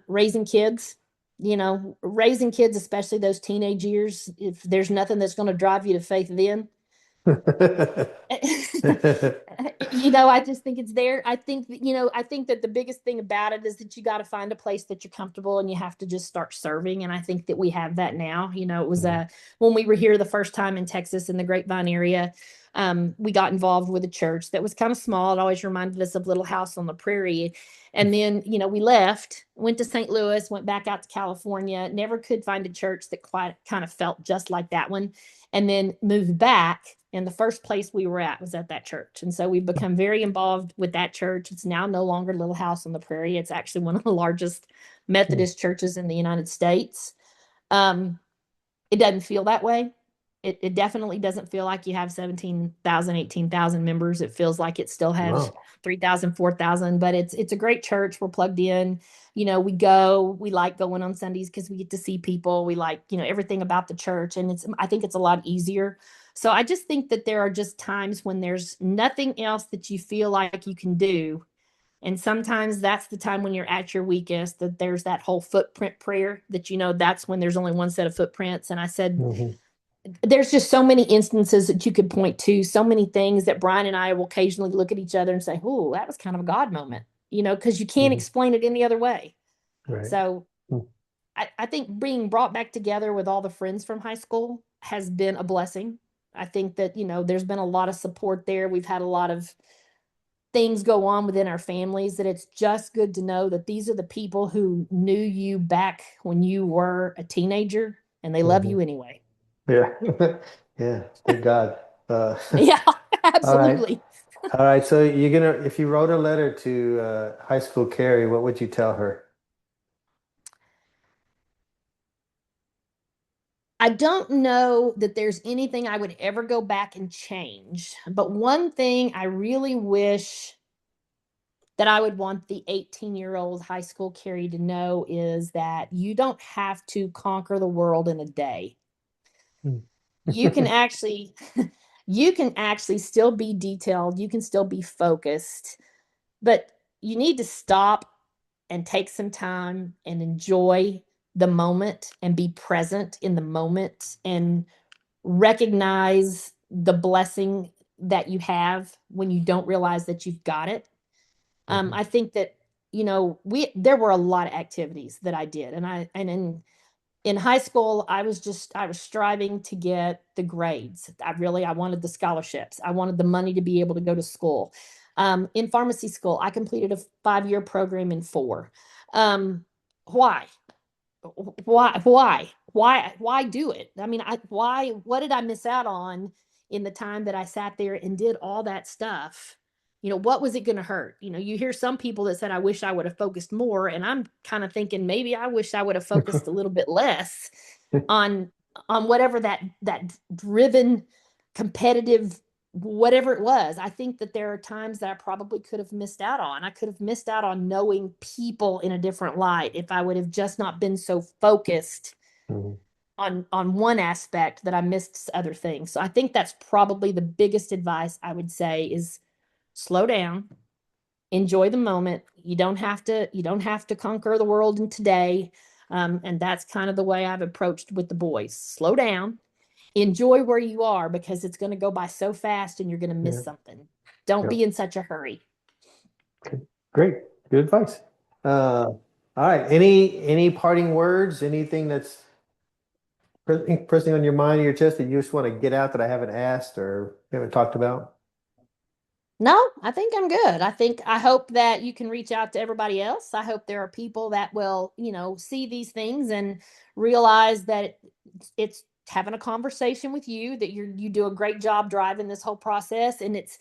B: Raising kids, especially those teenage years, if there's nothing that's going to drive you to faith then, I just think it's there. I think that, I think that the biggest thing about it is that you got to find a place that you're comfortable and you have to just start serving. And I think that we have that now. It was
A: Mhm.
B: when we were here the first time in Texas in the Grapevine area, we got involved with a church that was kind of small. It always reminded us of Little House on the Prairie. And then, we left, went to St. Louis, went back out to California, never could find a church that quite kind of felt just like that one, and then moved back. And the first place we were at was at that church. And so we've become very involved with that church. It's now no longer Little House on the Prairie. It's actually one of the largest Methodist churches in the United States. Um, it doesn't feel that way. It definitely doesn't feel like you have 17,000, 18,000 members. It feels like it still has
A: Wow.
B: 3,000, 4,000. But it's a great church. We're plugged in. We go, we like going on Sundays because we get to see people. We like, everything about the church. And I think it's a lot easier. So I just think that there are just times when there's nothing else that you feel like you can do. And sometimes that's the time when you're at your weakest, that there's that whole footprint prayer that, that's when there's only one set of footprints. And I said,
A: Mhm.
B: there's just so many instances that you could point to, so many things that Brian and I will occasionally look at each other and say, "Oh, that was kind of a God moment," because you can't
A: Mhm.
B: explain it any other way.
A: Right.
B: So
A: Mm.
B: I think being brought back together with all the friends from high school has been a blessing. I think that, there's been a lot of support there. We've had a lot of things go on within our families that it's just good to know that these are the people who knew you back when you were a teenager and they love
A: Mhm.
B: you anyway.
A: Yeah. Yeah. Thank God.
B: Yeah,
A: All right.
B: absolutely.
A: All right. So if you wrote a letter to high school Carrie, what would you tell her?
B: I don't know that there's anything I would ever go back and change, but one thing I really wish that I would want the 18-year-old high school Carrie to know is that you don't have to conquer the world in a day.
A: Mm.
B: You can actually you can actually still be detailed, you can still be focused, but you need to stop and take some time and enjoy the moment and be present in the moment and recognize the blessing that you have when you don't realize that you've got it.
A: Mhm.
B: I think that we there were a lot of activities that I did, and in high school I was striving to get the grades. I wanted the scholarships. I wanted the money to be able to go to school. In pharmacy school, I completed a 5-year program in four. Um, why? Why do it? I mean, what did I miss out on in the time that I sat there and did all that stuff? What was it going to hurt? You hear some people that said, I wish I would have focused more. And I'm kind of thinking maybe I wish I would have focused a little bit less on whatever that driven competitive whatever it was. I think that there are times that I probably could have missed out on. I could have missed out on knowing people in a different light if I would have just not been so focused
A: Mhm.
B: on one aspect that I missed other things. So I think that's probably the biggest advice I would say is slow down, enjoy the moment. You don't have to conquer the world in today. And that's kind of the way I've approached with the boys. Slow down, enjoy where you are because it's going to go by so fast and you're going to miss
A: Yeah.
B: something. Don't
A: Yep.
B: be in such a hurry.
A: Okay. Great. Good advice. All right. Any parting words? Anything that's pressing on your mind or your chest that you just want to get out that I haven't asked or haven't talked about?
B: No, I think I'm good. I hope that you can reach out to everybody else. I hope there are people that will, see these things and realize that it's having a conversation with you, that you do a great job driving this whole process, and it's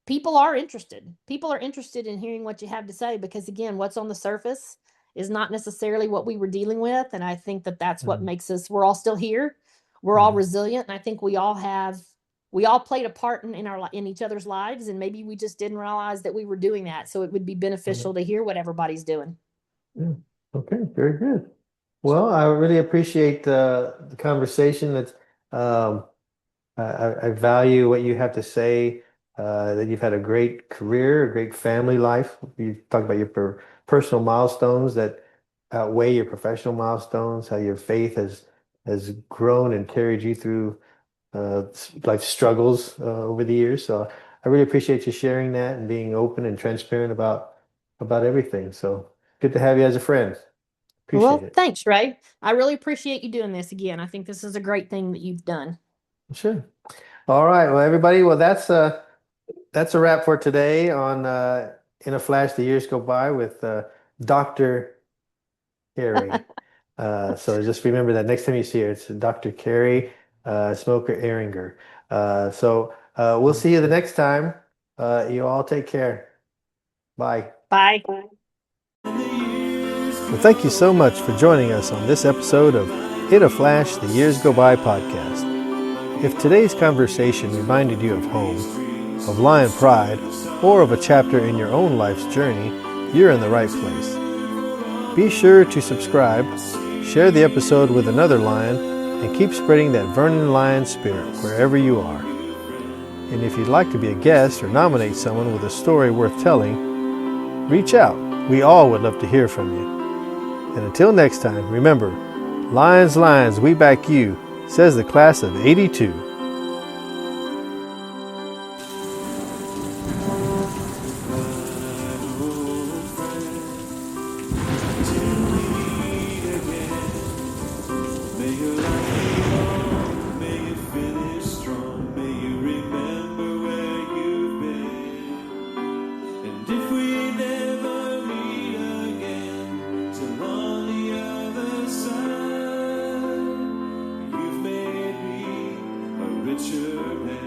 B: people are interested. People are interested in hearing what you have to say because again, what's on the surface is not necessarily what we were dealing with, and I think that that's what
A: Mhm.
B: makes us we're all still here. We're all
A: Mhm.
B: resilient, and I think we all played a part in each other's lives, and maybe we just didn't realize that we were doing that. So it would be beneficial to hear what everybody's doing.
A: Yeah. Okay, very good. Well, I really appreciate the conversation. I value what you have to say, that you've had a great career, a great family life. You talked about your personal milestones that outweigh your professional milestones, how your faith has grown and carried you through life struggles over the years. So I really appreciate you sharing that and being open and transparent about everything. So good to have you as a friend. Appreciate
B: Well,
A: it.
B: thanks, Ray. I really appreciate you doing this again. I think this is a great thing that you've done.
A: Sure. All right. Well, everybody, well, that's a wrap for today on In a Flash, the Years Go By with Dr. Kari. So just remember that next time you see her, it's Dr. Kari Schmoker Ehringer. We'll see you the next time. You all take care. Bye.
B: Bye.
A: Well, thank you so much for joining us on this episode of In a Flash, the Years Go By podcast. If today's conversation reminded you of home, of Lion Pride, or of a chapter in your own life's journey, you're in the right place. Be sure to subscribe, share the episode with another Lion, and keep spreading that Vernon Lion spirit wherever you are. And if you'd like to be a guest or nominate someone with a story worth telling, reach out. We all would love to hear from you. And until next time, remember, Lions, Lions, we back you, says the class of '82.
C: Richer man.